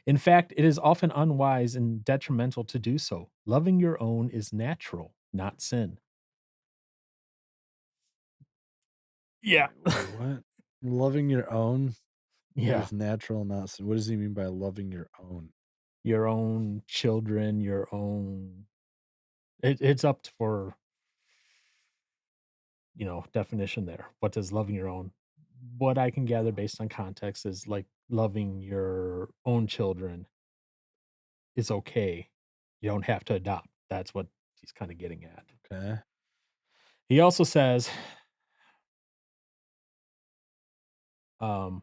In fact, it is often unwise and detrimental to do so. Loving your own is natural, not sin. Yeah. Wait, what? Loving your own Yeah. is natural, not what does he mean by loving your own? Your own children, your own it's up for, definition there. What does loving your own? What I can gather based on context is like loving your own children is okay. You don't have to adopt. That's what he's kind of getting at. Okay. He also says, um,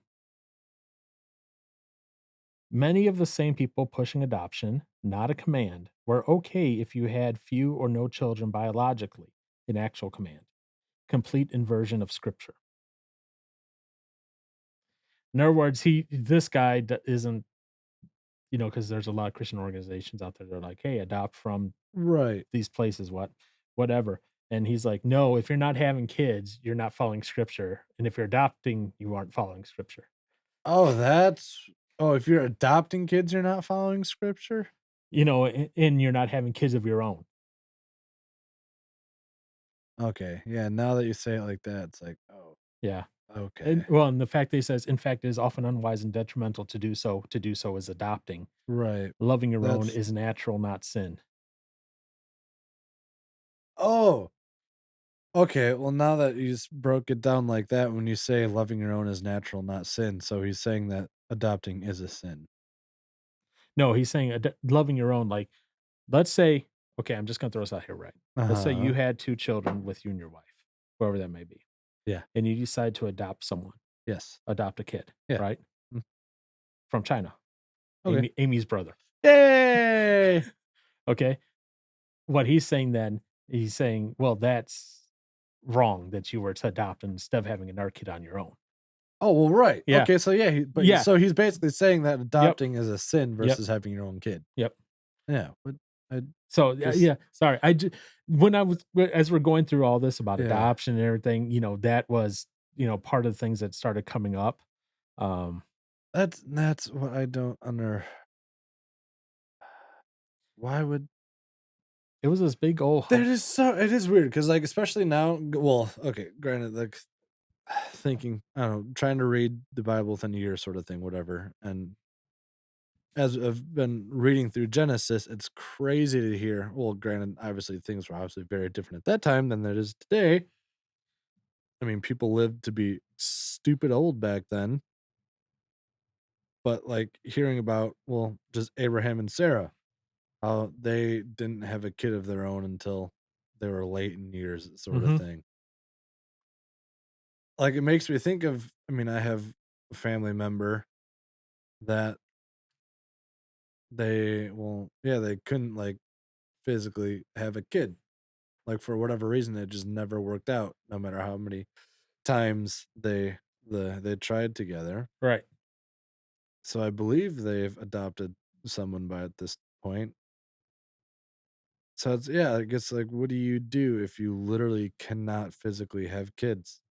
many of the same people pushing adoption, not a command, were okay if you had few or no children biologically, an actual command. Complete inversion of scripture. In other words, this guy isn't, because there's a lot of Christian organizations out there that are like, hey, adopt from Right. these places, whatever. And he's like, no, if you're not having kids, you're not following scripture. And if you're adopting, you aren't following scripture. Oh, that's oh, if you're adopting kids, you're not following scripture? And you're not having kids of your own. Okay, yeah, now that you say it like that, it's like, "Oh, Yeah. okay." And the fact that he says, in fact, it is often unwise and detrimental to do so. To do so is adopting. Right. Loving your own That's is natural, not sin. oh, okay, well, now that you just broke it down like that, when you say loving your own is natural, not sin, so he's saying that adopting is a sin. No, he's saying loving your own. Like, let's say, okay, I'm just going to throw this out here, right? Let's say you Uh-huh. had two children with you and your wife, whoever that may be, Yeah. and you decide to adopt someone, Yes. adopt a kid, Yeah. right? Mm, From China, okay. Amy's brother. Yay! Okay. What he's saying then, he's saying, well, that's wrong that you were to adopt instead of having another kid on your own. Oh, well, right. Yeah. Okay, so yeah, Yeah. so he's basically saying that Yep. adopting is a sin Yep. versus having your own kid. Yep. Yeah, but I So, yeah, just yeah, sorry. When I was as we're going through all this about yeah, adoption and everything, that was, part of the things that started coming up. Um, that's what I don't why would it was this big old that is so it is weird because like, especially now well, okay, granted, like, thinking I don't know, trying to read the Bible within a year sort of thing, whatever, and as I've been reading through Genesis, it's crazy to hear well, granted, obviously, things were obviously very different at that time than it is today. I mean, people lived to be stupid old back then, but, like, hearing about, well, just Abraham and Sarah, how they didn't have a kid of their own until they were late in years sort of Mhm. thing. Like, it makes me think of I mean, I have a family member that they couldn't, like, physically have a kid. Like, for whatever reason, it just never worked out no matter how many times they tried together. Right. So I believe they've adopted someone by at this point. So it's yeah, I guess, like, what do you do if you literally cannot physically have kids?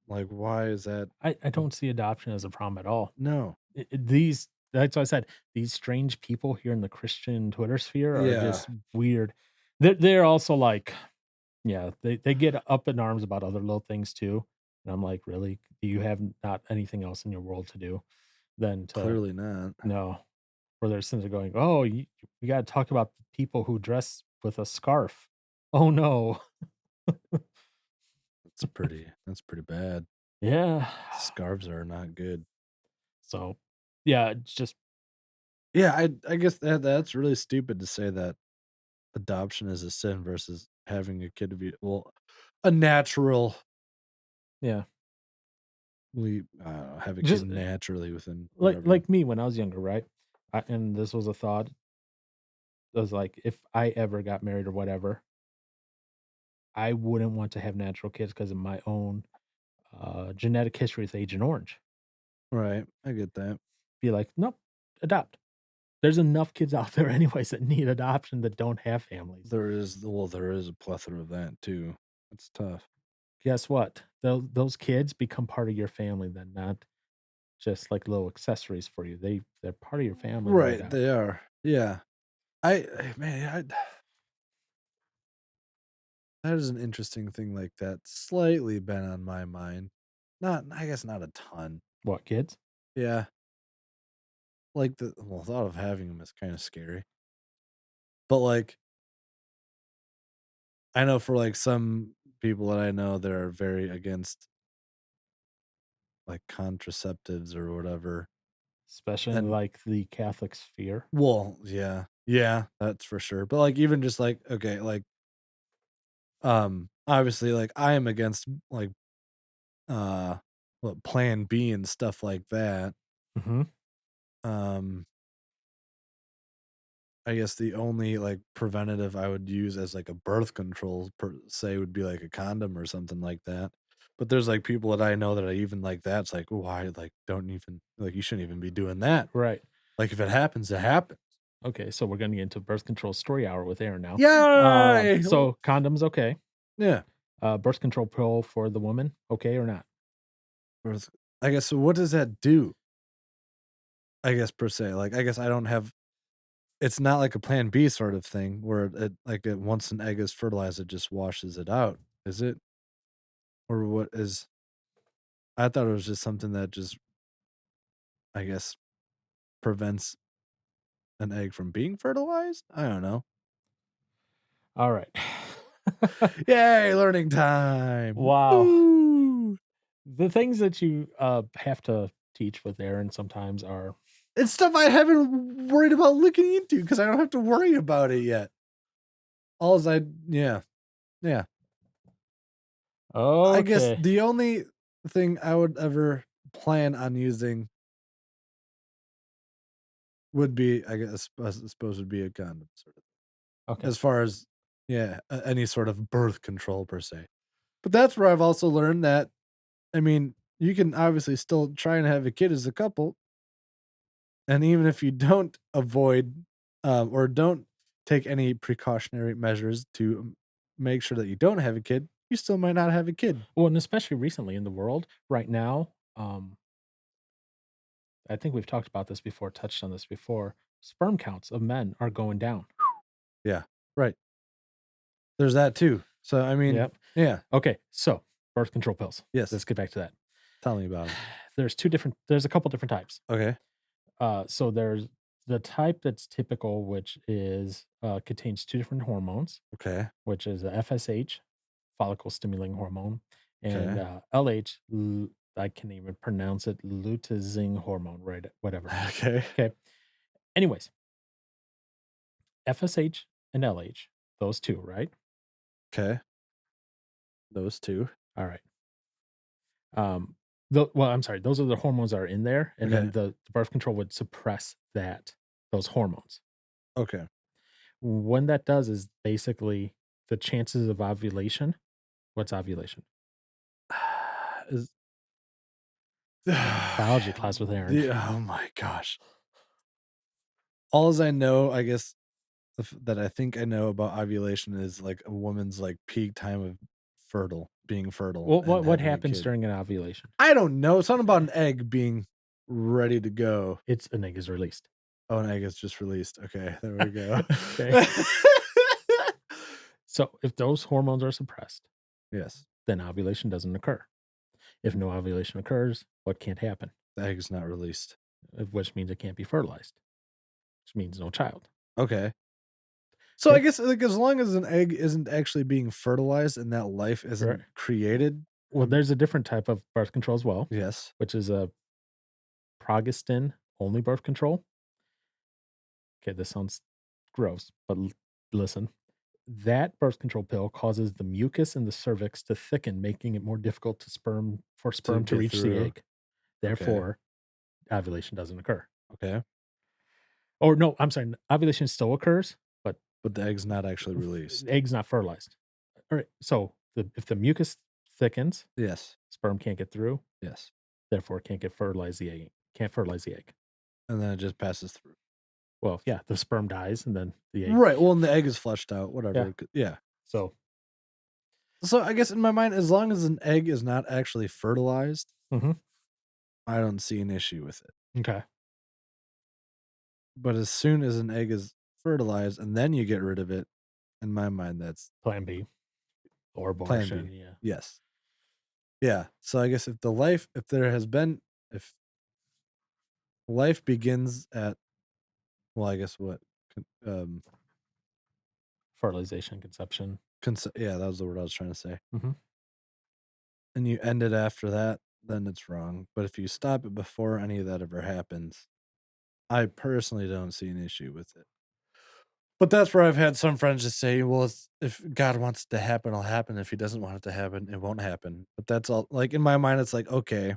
Like, why is that I mm, don't see adoption as a problem at all. no. These that's why I said these strange people here in the Christian Twitter sphere are Yeah, just weird. They're also like, yeah, they get up in arms about other little things too. And I'm like, really? Do you have not anything else in your world to do than to clearly not. no? Where their sins are going, oh, you got to talk about the people who dress with a scarf. Oh no, That's pretty bad. yeah. Scarves are not good. So, yeah, it's just Yeah, I guess that's really stupid to say that adoption is a sin versus having a kid to be well, a natural yeah, we have a kid just naturally within like whatever. like me when I was younger, right? And this was a thought. It was like, if I ever got married or whatever, I wouldn't want to have natural kids because of my own genetic history with Agent Orange. Right, I get that. Be like, nope, adopt. There's enough kids out there, anyways, that need adoption that don't have families. There is a plethora of that too. It's tough. Guess what? Those kids become part of your family, then, not just like little accessories for you. They're part of your family, no Right, doubt. they are. Yeah. Man, that is an interesting thing like that. Slightly been on my mind. Not I guess not a ton. What kids? Yeah. Like the thought of having them is kind of scary. But like I know for like some people that I know that are very against like contraceptives or whatever. Especially in And like the Catholic sphere. well, yeah. Yeah, that's for sure. But like even just like okay, like obviously like I am against like uh what plan B and stuff like that. Hmm. Um I guess the only, like, preventative I would use as, like, a birth control per se would be, like, a condom or something like that. But there's, like, people that I know that are even like that, it's like, "Why?" Like, "Don't even like, you shouldn't even be doing that." Right. Like, if it happens, it happens. Okay, so we're gonna get into birth control story hour with Aaron now. Yay! So condoms, okay. Yeah. Birth control pill for the woman, okay or not? Birth I guess so what does that do? I guess, per se? Like, I guess I don't have it's not like a plan B sort of thing where once an egg is fertilized, it just washes it out, is it? Or what is I thought it was just something that just, I guess, prevents an egg from being fertilized? I don't know. All right. Yay, learning time. Wow. Woo! The things that you have to teach with Aaron sometimes are It's stuff I haven't worried about looking into because I don't have to worry about it yet. Alls I yeah, yeah. I guess okay. the only thing I would ever plan on using would be, I suppose would be a condom sort of Okay. as far as, yeah, any sort of birth control per se. But that's where I've also learned that, I mean, you can obviously still try and have a kid as a couple, and even if you don't avoid, or don't take any precautionary measures to make sure that you don't have a kid, you still might not have a kid. Well, and especially recently in the world right now, I think we've talked about this before, touched on this before. Sperm counts of men are going down. Yeah, right. There's that too. So, I mean, Yep. yeah, Okay, so birth control pills. yes, Let's get back to that. tell me about them. There's a couple different types. Okay, So there's the type that's typical, which is contains two different hormones, okay, which is the FSH, follicle stimulating hormone, and okay, LH. I can't even pronounce it. Luteinizing hormone, right? Whatever. okay, Okay. Anyways, FSH and LH, those two, right? okay. Those 2. All right. Well, I'm sorry. Those are the hormones that are in there, and Okay, then the birth control would suppress those hormones. okay. When that does is basically the chances of ovulation. What's ovulation? Is Biology class with Aaron. oh my gosh. Alls I know, I guess, that I think I know about ovulation is, like, a woman's, like, peak time of being fertile Well, and what having a happens kid. during an ovulation? I don't know, something about an egg being ready to go. It's an egg is released. Oh, an egg is just released. Okay, there we go. Okay. So if those hormones are suppressed, Yes, then ovulation doesn't occur. If no ovulation occurs, what can't happen? the egg is not released. Which means it can't be fertilized, which means no child. Okay. So I Okay. guess, like, as long as an egg isn't actually being fertilized and that life Right. isn't created, Well, there's a different type of birth control as well, yes. which is a progestin only birth control. Okay, this sounds gross, but listen. That birth control pill causes the mucus in the cervix to thicken, making it more difficult for To sperm to get reach the through. egg. Okay, Therefore, ovulation doesn't occur. okay. Or no, I'm sorry, ovulation still occurs, but but the egg's not actually f released. egg's not fertilized. Alright, so if the mucus thickens, Yes. sperm can't get through, Yes. therefore can't get fertilize the egg can't fertilize the egg. And then it just passes through. Well, yeah, the sperm dies and then the egg Right, well, and the egg is flushed out, yeah, whatever, yeah. so So, I guess in my mind, as long as an egg is not actually fertilized, mhm, I don't see an issue with it. m'kay. But as soon as an egg is fertilized and then you get rid of it, in my mind, that's Plan B or plan abortion, B. yeah. Yes. Yeah. So I guess if there has been if life begins at well, I guess what? Con Fertilization, conception. yeah, that was the word I was trying to say. Mhm. And you end it after that, then it's wrong. But if you stop it before any of that ever happens, I personally don't see an issue with it. But that's where I've had some friends just say, "Well, if God wants it to happen, it'll happen. If he doesn't want it to happen, it won't happen." But that's all like, in my mind, it's like, okay,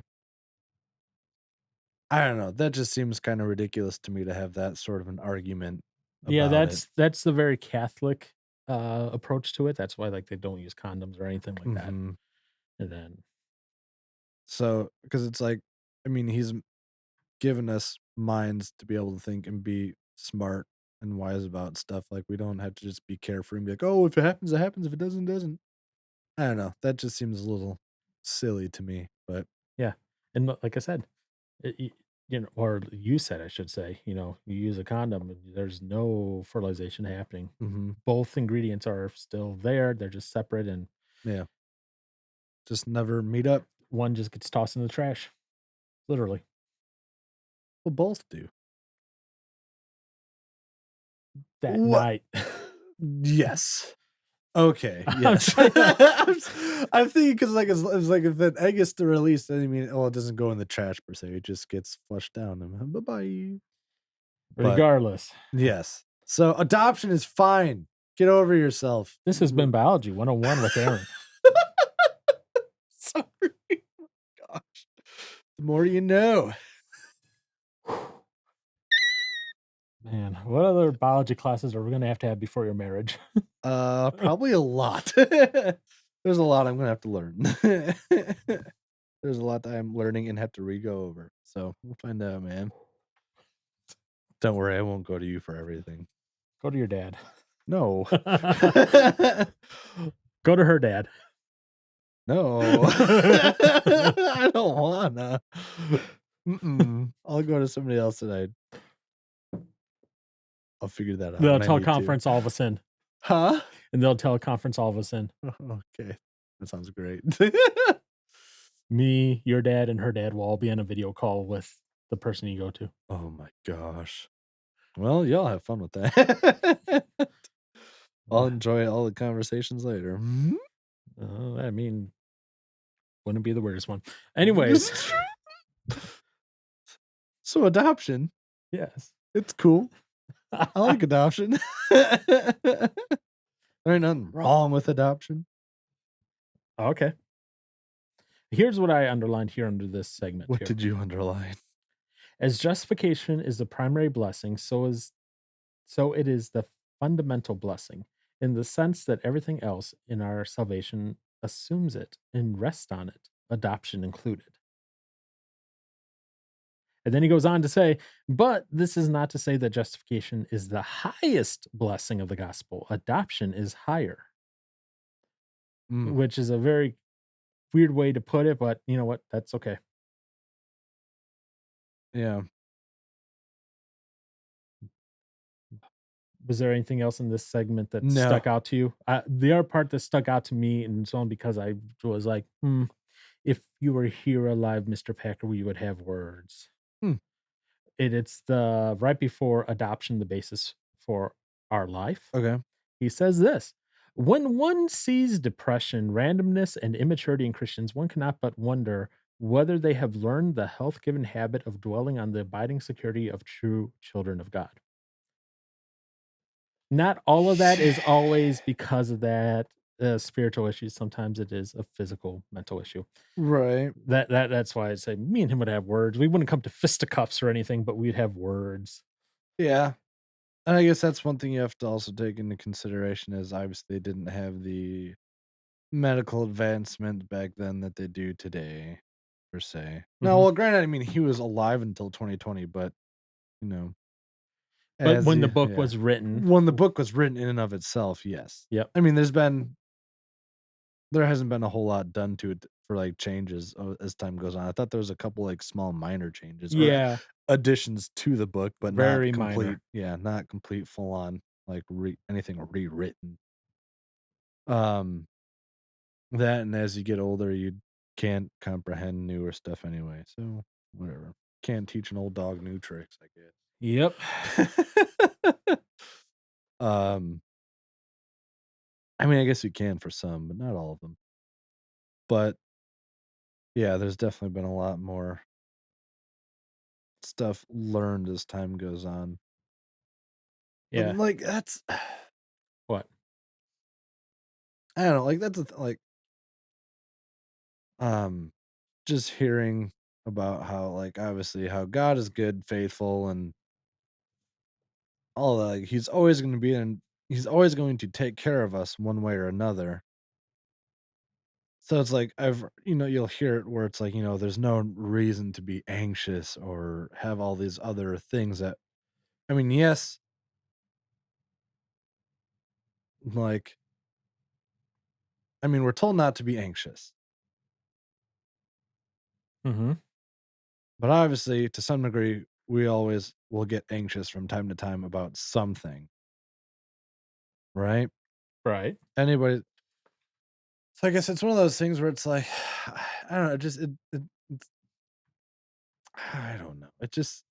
I don't know, that just seems kinda ridiculous to me to have that sort of an argument Yeah, about it. that's the very Catholic, approach to it, that's why, like, they don't use condoms or anything like that, Mhm. and then So, because it's like, I mean, he's given us minds to be able to think and be smart and wise about stuff, like, we don't have to just be carefree and be like, "Oh, if it happens, it happens. If it doesn't, it doesn't." I don't know, that just seems a little silly to me, but yeah, and like I said, or you said, I should say, you use a condom and there's no fertilization happening. mhm, Both ingredients are still there, they're just separate, and yeah. Just never meet up. one just gets tossed in the trash, literally, Well, both do. that What? night. Yes. Okay, I'm yes. trying to I'm thinking because like, it's like if that egg is still released, then I mean, oh, it doesn't go in the trash per se, it just gets flushed down and bye-bye. But, regardless, yes. So, adoption is fine. Get over yourself. this has been Biology 101 with Aaron. Sorry. Gosh. The more you know. Man, what other biology classes are we gonna have to have before your marriage? Probably a lot. There's a lot I'm gonna have to learn. There's a lot that I'm learning and have to re-go over. So we'll find out, man. Don't worry, I won't go to you for everything. Go to your dad. No. Go to her dad. No. I don't wanna. Mm-mm. I'll go to somebody else and I'll figure that out They'll when I need to. teleconference all of us in, Huh? and they'll teleconference all of us in. Okay. That sounds great. Me, your dad, and her dad will all be on a video call with the person you go to. Oh my gosh. Well, y'all have fun with that. I'll Uh, enjoy all the conversations later. Mhm. I mean, wouldn't be the weirdest one. Anyways, So adoption, yes. it's cool. I like adoption. There ain't nothing wrong with adoption. Okay. Here's what I underlined here under this segment What here. did you underline? As justification is the primary blessing, so it is the fundamental blessing, in the sense that everything else in our salvation assumes it and rests on it, adoption included. And then he goes on to say, but this is not to say that justification is the highest blessing of the gospel. Adoption is higher, Mm, which is a very weird way to put it, but you know what? That's okay. yeah. Was there anything else in this segment that No. stuck out to you? The other part that stuck out to me, and so on, because I was like, if you were here alive, Mr. Packer, we would have words. Hmm, It's the right before adoption, the basis for our life. okay. He says this: when one sees depression, randomness, and immaturity in Christians, one cannot but wonder whether they have learned the health given habit of dwelling on the abiding security of true children of God. Not all of that is always because of that spiritual issues. Sometimes it is a physical, mental issue. Right. That's why I say me and him would have words. We wouldn't come to fisticuffs or anything, but we'd have words. Yeah. And I guess that's one thing you have to also take into consideration is obviously they didn't have the medical advancement back then that they do today, per se. No, Mhm. well, granted, I mean, he was alive until 2020, but, you know, But as when the you book yeah. was written When the w book was written in and of itself, yes. Yep. I mean, there hasn't been a whole lot done to it for, like, changes, as time goes on. I thought there was a couple, like, small minor changes or Yeah, additions to the book, but not very complete minor. yeah, not complete full on, like, anything rewritten. Um, that and as you get older, you can't comprehend newer stuff anyway, so whatever. Can't teach an old dog new tricks, I Yep. guess. Um, I mean, I guess you can for some, but not all of them. But, yeah, there's definitely been a lot more stuff learned as time goes on. But, Yeah. like, that's What? I don't know, like, that's like, um, just hearing about how, like, obviously how God is good, faithful, and all that, like, he's always going to take care of us one way or another. So it's like you'll hear it where it's like, there's no reason to be anxious or have all these other things that I mean, yes, like I mean, we're told not to be anxious, Mhm. but obviously to some degree we always will get anxious from time to time about something, right? Right. Anybody So I guess it's one of those things where it's like I don't know, it's I don't know. It just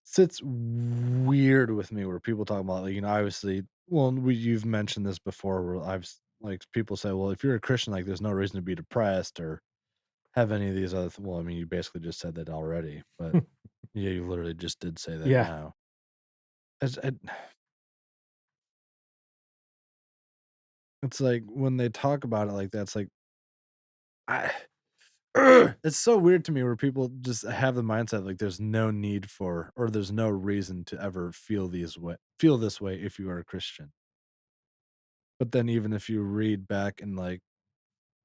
sits weird with me where people talk about like, obviously well, you've mentioned this before where like people say, well, if you're a Christian, like there's no reason to be depressed or have any of these well, I mean, you basically just said that already, but yeah, you literally just did say that Yeah. now. It's like when they talk about it like that, it's like I it's so weird to me where people just have the mindset like there's no need for or there's no reason to ever feel this way if you are a Christian. But then even if you read back in like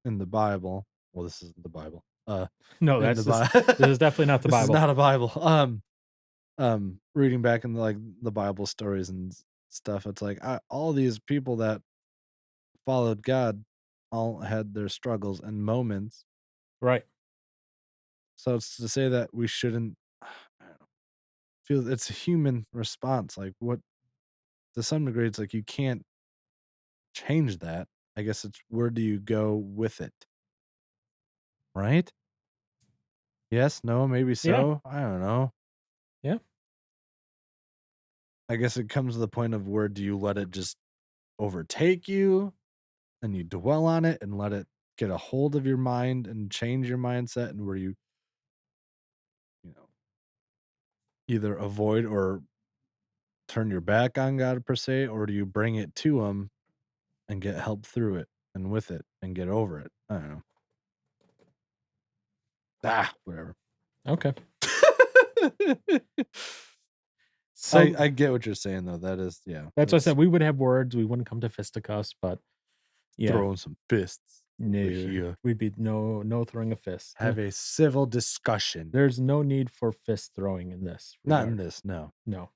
in the Bible, well, this isn't the Bible. No, In the that's this Bible, this is definitely not the this is Bible. not a Bible. Reading back in like the Bible stories and stuff, it's like all these people that followed God all had their struggles and moments. Right. So it's to say that we shouldn't I don't know, feel it's a human response. Like what to some degree, it's like you can't change that. I guess it's where do you go with it, right? Yes, no, maybe Yeah. so. I don't know. Yeah. I guess it comes to the point of where do you let it just overtake you and you dwell on it and let it get a hold of your mind and change your mindset and where you know, either avoid or turn your back on God per se, or do you bring it to him and get help through it and with it and get over it? I don't know. Whatever. Okay. I So I get what you're saying though. That is yeah, that's what I that's said. We would have words. We wouldn't come to fisticuffs, but yeah. throwing some fists over No, here. we'd be no throwing a fist. Have a civil discussion. There's no need for fist throwing in this Not in regard. this, no. No,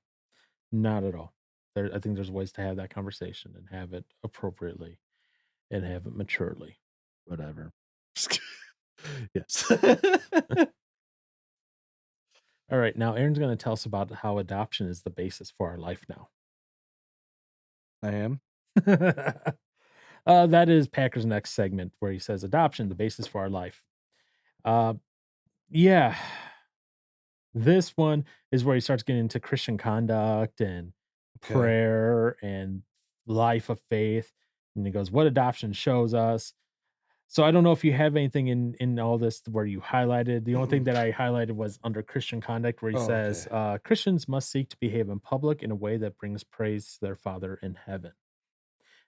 not at all. I think there's ways to have that conversation and have it appropriately and have it maturely. Whatever. Just yes. All right, now Aaron's going to tell us about how adoption is the basis for our life now. I am. That is Packer's next segment where he says adoption, the basis for our life. Uh, yeah, this one is where he starts getting into Christian conduct and Okay. prayer and life of faith. And he goes, what adoption shows us. So I don't know if you have anything in all this where you highlighted. The only thing that I highlighted was under Christian conduct, where he Oh, says okay. Christians must seek to behave in public in a way that brings praise to their Father in heaven.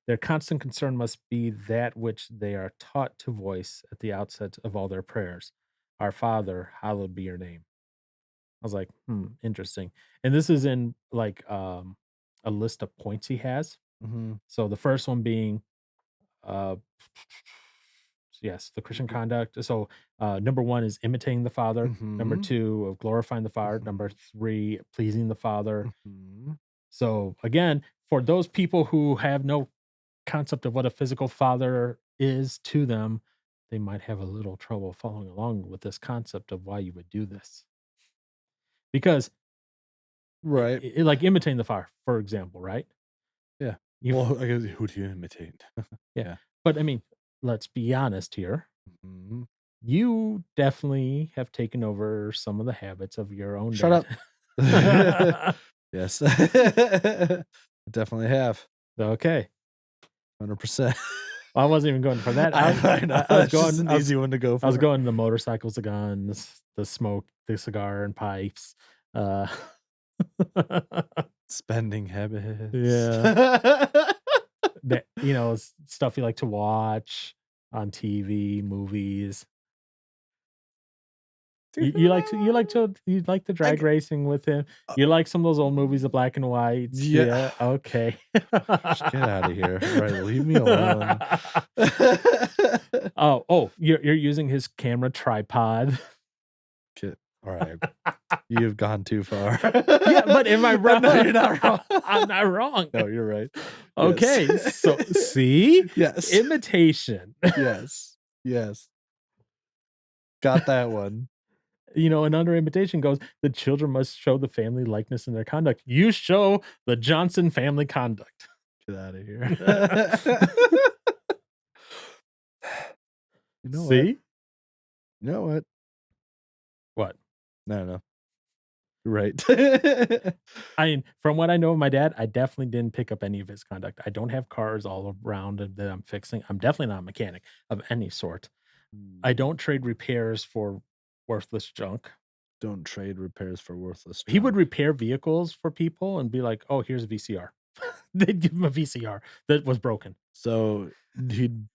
Their constant concern must be that which they are taught to voice at the outset of all their prayers. Our Father, hallowed be your name. I was like, "Hmm, interesting." And this is in, like, a list of points he has. Mhm. So the first one being, uh yes, the Christian conduct. So, number 1 is imitating the Father. Number Mhm. 2, of glorifying the Father. Number Mhm. 3, pleasing the Father. Mhm. So, again, for those people who have no concept of what a physical father is to them, they might have a little trouble following along with this concept of why you would do this. Because Right. like imitating the Father, for example, right? Yeah. You Well, I guess who do you imitate? Yeah, Yeah. but I mean, let's be honest here. Mhm. You definitely have taken over some of the habits of your own Shut dad. up. Yes. Definitely have. Okay. 100%. Well, I wasn't even going for that. I know, I was that's just going an easy one to go I was for. going the motorcycles, the guns, the smoke, the cigar and pipes. Uh, Spending habits. yeah, that stuff you like to watch on TV, movies. You like the drag Like, racing with him. uh, You like some of those old movies, the black and whites. yeah. Yeah, okay. Just get out of here. Right, leave me alone. You're using his camera tripod. Get alright, you've gone too far. Yeah, but am I wrong? No, you're not wrong. I'm not wrong. No, you're right. Yes. Okay, so see? Yes. Imitation. Yes. Yes. Got that one. And under imitation goes, "The children must show the family likeness in their conduct." You show the Johnson family conduct. Get outta here. You know what? See? You know what? What? No, no. You're right. I mean, from what I know of my dad, I definitely didn't pick up any of his conduct. I don't have cars all around that I'm fixing. I'm definitely not a mechanic of any sort. I Mm, don't trade repairs for worthless junk. don't trade repairs for worthless He would junk. repair vehicles for people and be like, "Oh, here's a VCR." They'd give him a VCR that was broken. So, he'd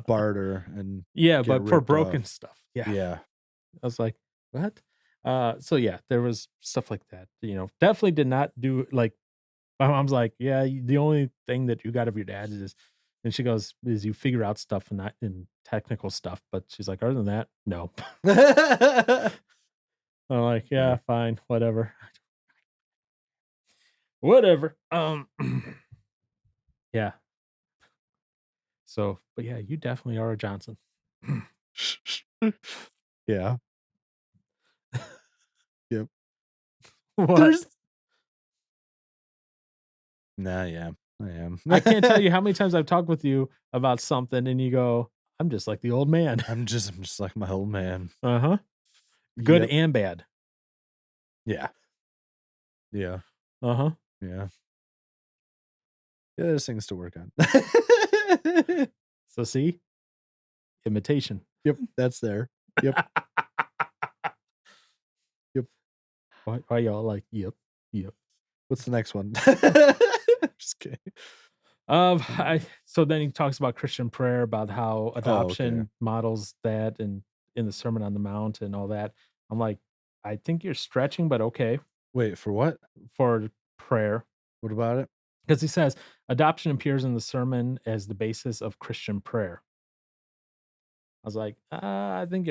barter and Yeah, get but for ripped broken off. stuff. Yeah. Yeah. I was like, "What?" So yeah, there was stuff like that. Definitely did not do like my mom's like, "Yeah, the only thing that you got of your dad is," and she goes, "is you figure out stuff and not in technical stuff." But she's like, "Other than that, no." I'm like, "Yeah, Yeah. fine, whatever, whatever." Yeah. So, but yeah, you definitely are a Johnson. Yeah. Yep. What? There's Nah, yeah, I am. I can't tell you how many times I've talked with you about something and you go, "I'm just like the old man." I'm just like my old man. Uh-huh. Good Yep. and bad. Yeah. Yeah. Uh-huh. Yeah. Yeah, there's things to work on. So see? Imitation. Yep, that's there. Yep, yep. Why y'all like, "Yep, yep." What's the next one? Just kidding. I so then he talks about Christian prayer, about how Oh, okay. adoption models that and in the Sermon on the Mount and all that. I'm like, "I think you're stretching, but okay Wait, for what? for prayer." What about it? Because he says, "Adoption appears in the sermon as the basis of Christian prayer." I was like, I think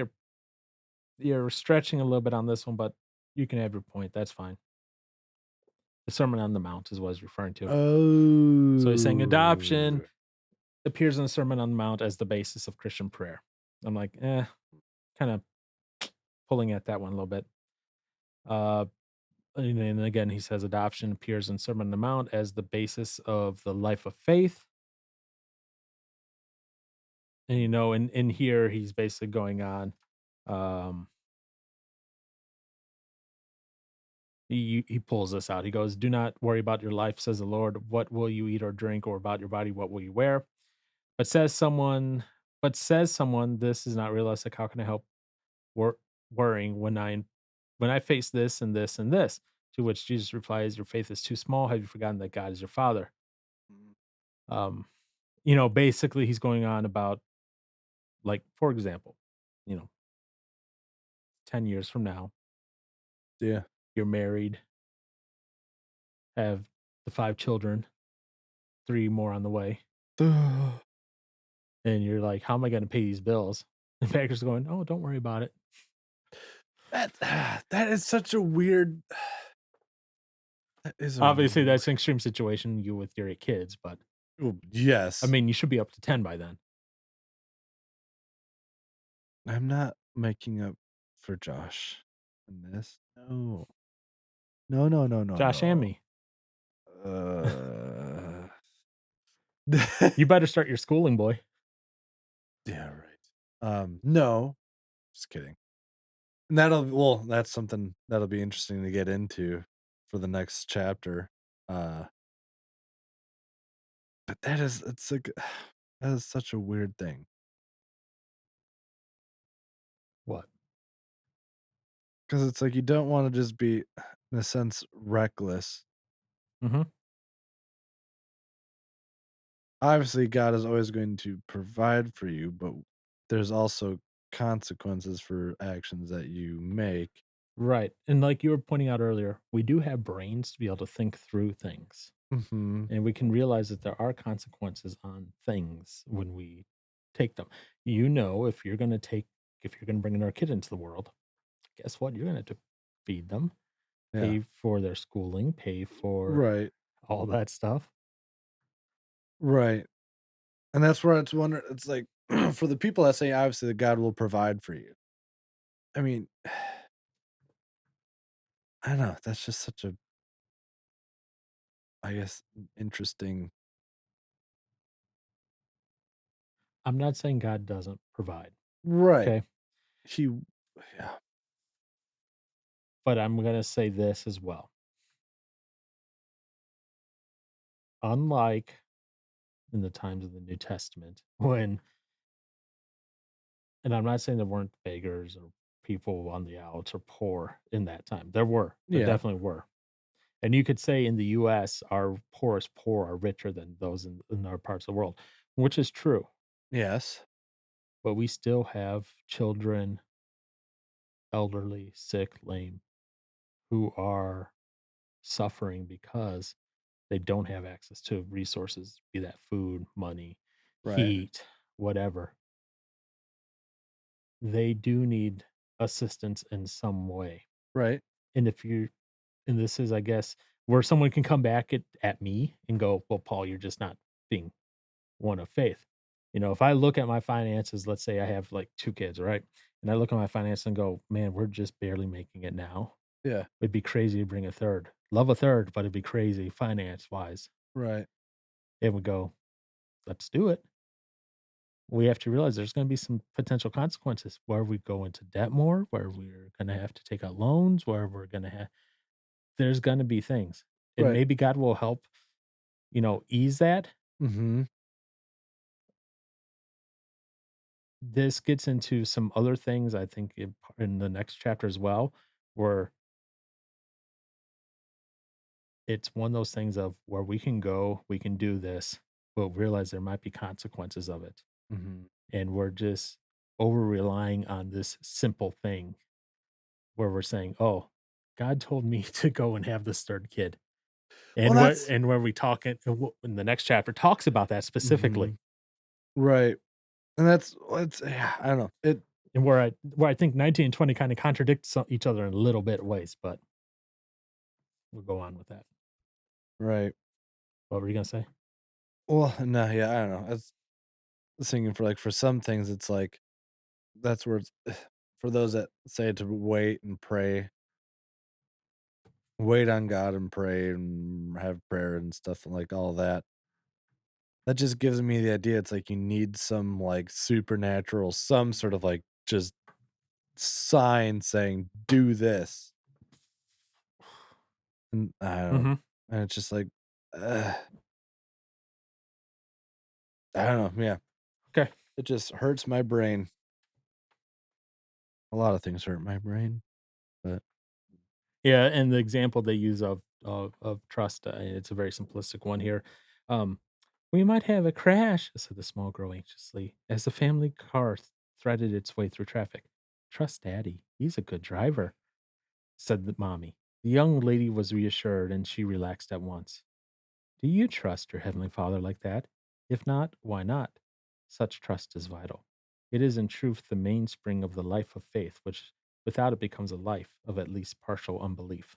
you're stretching a little bit on this one, but you can have your point. That's fine." The Sermon on the Mount is what he's referring to. So he's saying Oh. adoption appears in the Sermon on the Mount as the basis of Christian prayer. I'm like, kind of pulling at that one a little bit. Uh, and then again, he says adoption appears in Sermon on the Mount as the basis of the life of faith. And in here he's basically going on. Um, he pulls this out. He goes, "Do not worry about your life," says the Lord. "What will you eat or drink, or about your body, what will you wear?" But says someone, "This is not realistic. How can I help wor- worrying when I face this and this and this?" To which Jesus replies, "Your faith is too small. Have you forgotten that God is your Father?" Um, basically, he's going on about, like, for example, you know, 10 years from now, Yeah. you're married, have the 5 children, 3 more on the way, and you're like, "How am I gonna pay these bills?" The banker's going, "Oh, don't worry about it." That that is such a weird that is a Obviously, that's an weird extreme situation, you with your 8 kids, but, oh, I yes. mean, you should be up to 10 by then. I'm not making up for Josh in this. No. No, no, no, no, Josh and no. me. Uh, You better start your schooling, boy. yeah, right. No, just kidding. And that'll well, that's something that'll be interesting to get into for the next chapter. Uh, but that is it's like that is such a weird thing What? because it's like you don't want to just be, in a sense, reckless. Mhm. Obviously, God is always going to provide for you, but there's also consequences for actions that you make. Right, and like you were pointing out earlier, we do have brains to be able to think through things, Mhm. and we can realize that there are consequences on things when we take them. You know, if you're gonna bring another kid into the world, guess what? You're gonna have to feed them, Yeah. pay for their schooling, pay for Right. all that stuff. Right. And that's where it's wonder it's like for the people that say obviously that God will provide for you. I mean, I don't know. That's just such a, I guess, interesting. I'm not saying God doesn't provide, Right. okay? He, yeah. But I'm gonna say this as well. Unlike in the times of the New Testament, when and I'm not saying there weren't beggars or people on the outs or poor in that time. There were. There Yeah. definitely were. And you could say in the US, our poorest poor are richer than those in other parts of the world, which is true. Yes. But we still have children, elderly, sick, lame, who are suffering because they don't have access to resources, be that food, money, Right. heat, whatever. They do need assistance in some way. Right. And if you and this is, I guess, where someone can come back at me and go, "Well, Paul, you're just not being one of faith." You know, if I look at my finances, let's say I have like 2 kids, right? And I look at my finances and go, "Man, we're just barely making it now." Yeah. It'd be crazy to bring a third. Love a third, but it'd be crazy finance-wise. Right. It would go, "Let's do it." We have to realize there's gonna be some potential consequences where we go into debt more, where we're gonna have to take out loans, where we're gonna have there's gonna be things. And Right. maybe God will help, ease that. Mhm. This gets into some other things I think in the next chapter as well, where it's one of those things of where we can go, we can do this, but realize there might be consequences of it. Mhm. And we're just over relying on this simple thing where we're saying, "Oh, God told me to go and have this 3rd kid." Well, that's And where we talk in the next chapter talks about that specifically, mhm. Right. And that's yeah, I don't know. It and where I think 19 and 20 kinda contradict each other in a little bit ways, but we'll go on with that. right. What were you gonna say? Well, no, yeah, I don't know. I was thinking for like for some things, it's like that's where it's for those that say to wait and pray, wait on God and pray and have prayer and stuff and like all that. That just gives me the idea it's like you need some like supernatural, some sort of like just sign saying do this. And I don't know. Mhm. And it's just like uh, I don't know. Yeah. Okay. It just hurts my brain. A lot of things hurt my brain, but Yeah, and the example they use of trust, it's a very simplistic one here. Um, "We might have a crash," said the small girl anxiously, as the family car threaded its way through traffic. "Trust daddy. He's a good driver," said the mommy. The young lady was reassured and she relaxed at once. Do you trust your Heavenly Father like that? If not, why not? Such trust is vital. It is in truth the mainspring of the life of faith, which without it becomes a life of at least partial unbelief.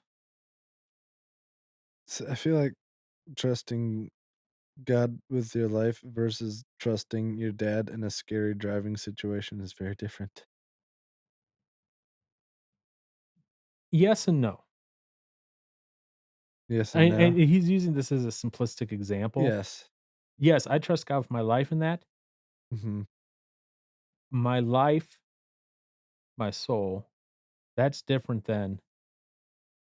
I feel like trusting God with your life versus trusting your dad in a scary driving situation is very different. Yes and no. Yes and And no. he's using this as a simplistic example. Yes. Yes, I trust God with my life in that. Mhm. My life, my soul, that's different than,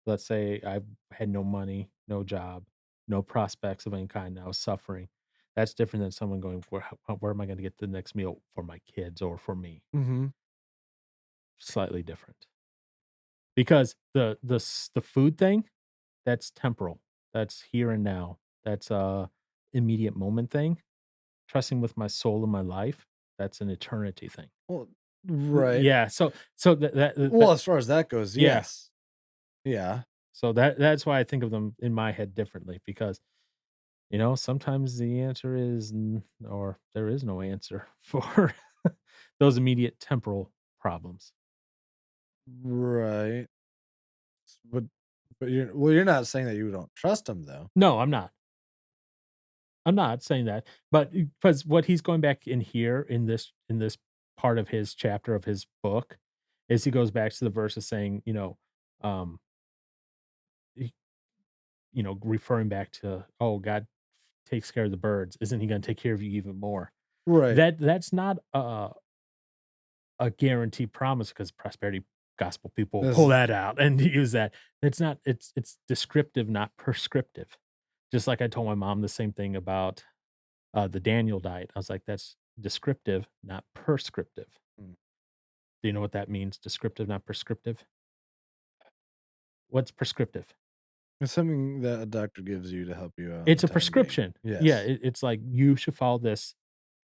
let's say, I had no money, no job, no prospects of any kind. I was suffering. That's different than someone going, where am I going to get the next meal for my kids or for me? Mhm. Slightly different because the food thing, that's temporal. That's here and now. That's a immediate moment thing. Trusting with my soul and my life, that's an eternity thing. Well, right. Yeah. So Well, as far as that goes, yeah. yes. Yeah. So that's why I think of them in my head differently because sometimes the answer is or there is no answer for those immediate temporal problems. Right. But you're not saying that you don't trust him though. No, I'm not. I'm not saying that, but because what he's going back in here in this part of his chapter of his book is he goes back to the verses saying, um, he, referring back to, oh, God takes care of the birds. Isn't he going to take care of you even more? Right. That's not a guaranteed promise because prosperity gospel people This pull is that out and use that. It's not. It's descriptive, not prescriptive. Just like I told my mom the same thing about the Daniel diet. I was like, "That's descriptive, not prescriptive." mm, Do you know what that means? Descriptive, not prescriptive? What's prescriptive? it's something that a doctor gives you to help you out in It's the a time being. prescription. Yeah, Yes. it's like, "You should follow this,"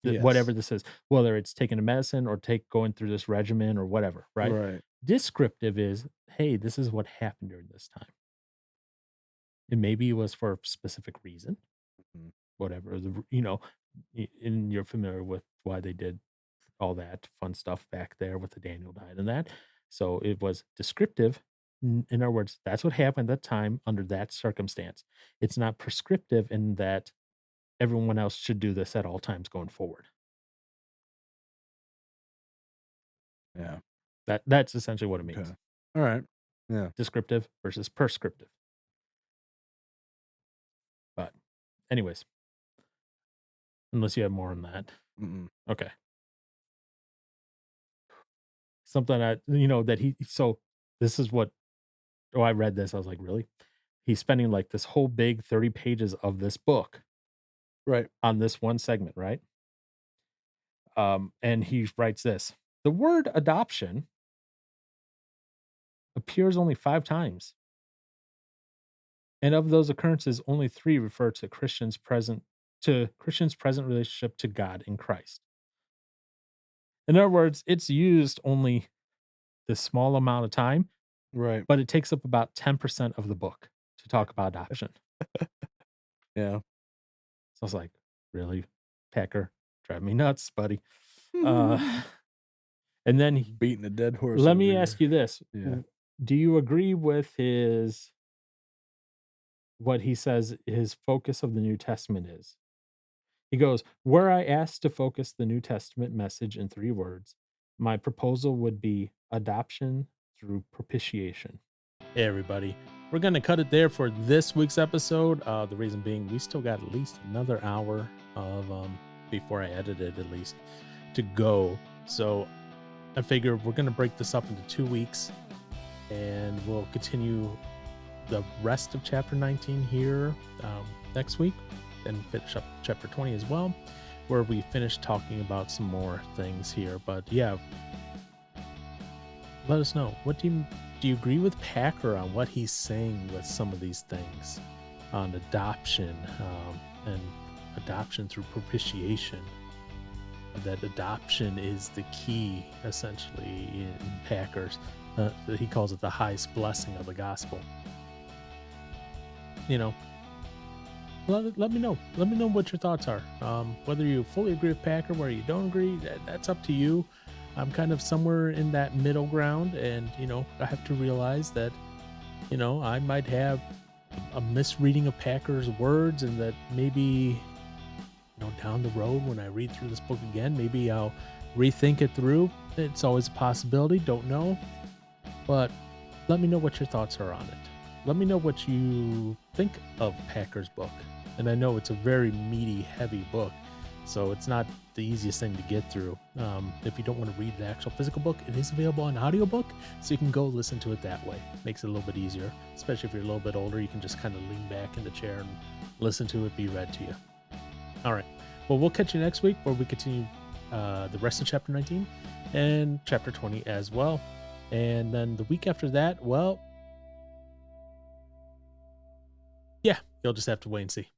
whatever Yes. this is, whether it's taking a medicine or going through this regimen or whatever, right? Right. Descriptive is, "Hey, this is what happened during this time." And maybe it was for a specific reason, Mhm. whatever and you're familiar with why they did all that fun stuff back there with the Daniel diet and that. So it was descriptive. In other words, that's what happened at that time under that circumstance. It's not prescriptive in that everyone else should do this at all times going forward. Yeah. That's essentially what it Okay. means. All right. Yeah. Descriptive versus prescriptive. But anyways, unless you have more on that. Mm-mm. Okay. Something that so this is what I read this. I was like, really? He's spending like this whole big 30 pages of this book Right. on this one segment, right? And he writes this: the word adoption appears only 5 times, and of those occurrences, only three refer to Christians' present relationship to God in Christ. In other words, it's used only this small amount of time, Right. but it takes up about 10% of the book to talk about adoption. Yeah. So I was like, really, Packer, drive me nuts, buddy. Uh, and then Beating a dead horse let over me here. ask you this: Yeah. Do you agree with his what he says his focus of the New Testament is? He goes, "Were I asked to focus the New Testament message in 3 words, my proposal would be adoption through propitiation." Hey, everybody. We're going to cut it there for this week's episode. The reason being, we still got at least another hour of, before I edit it, at least, to go. So I figure we're going to break this up into 2 weeks and we'll continue the rest of chapter 19 here next week and finish up chapter 20 as well, where we finish talking about some more things here. But yeah, let us know. Do you agree with Packer on what he's saying with some of these things on adoption and adoption through propitiation? That adoption is the key, essentially, in Packer's. He calls it the highest blessing of the gospel. you know, let me know. Let me know what your thoughts are. Whether you fully agree with Packer, where you don't agree, that's up to you. I'm kind of somewhere in that middle ground, and I have to realize that I might have a misreading of Packer's words, and that maybe down the road when I read through this book again, maybe I'll rethink it through. It's always a possibility. Don't know, but let me know what your thoughts are on it. Let me know what you think of Packer's book. And I know it's a very meaty, heavy book, so it's not the easiest thing to get through. If you don't want to read the actual physical book, it is available on audiobook, so you can go listen to it that way. Makes it a little bit easier, especially if you're a little bit older. You can just kind of lean back in the chair and listen to it be read to you. All right. Well, we'll catch you next week where we continue the rest of chapter 19 and chapter 20 as well. And then the week after that, well, yeah, you'll just have to wait and see.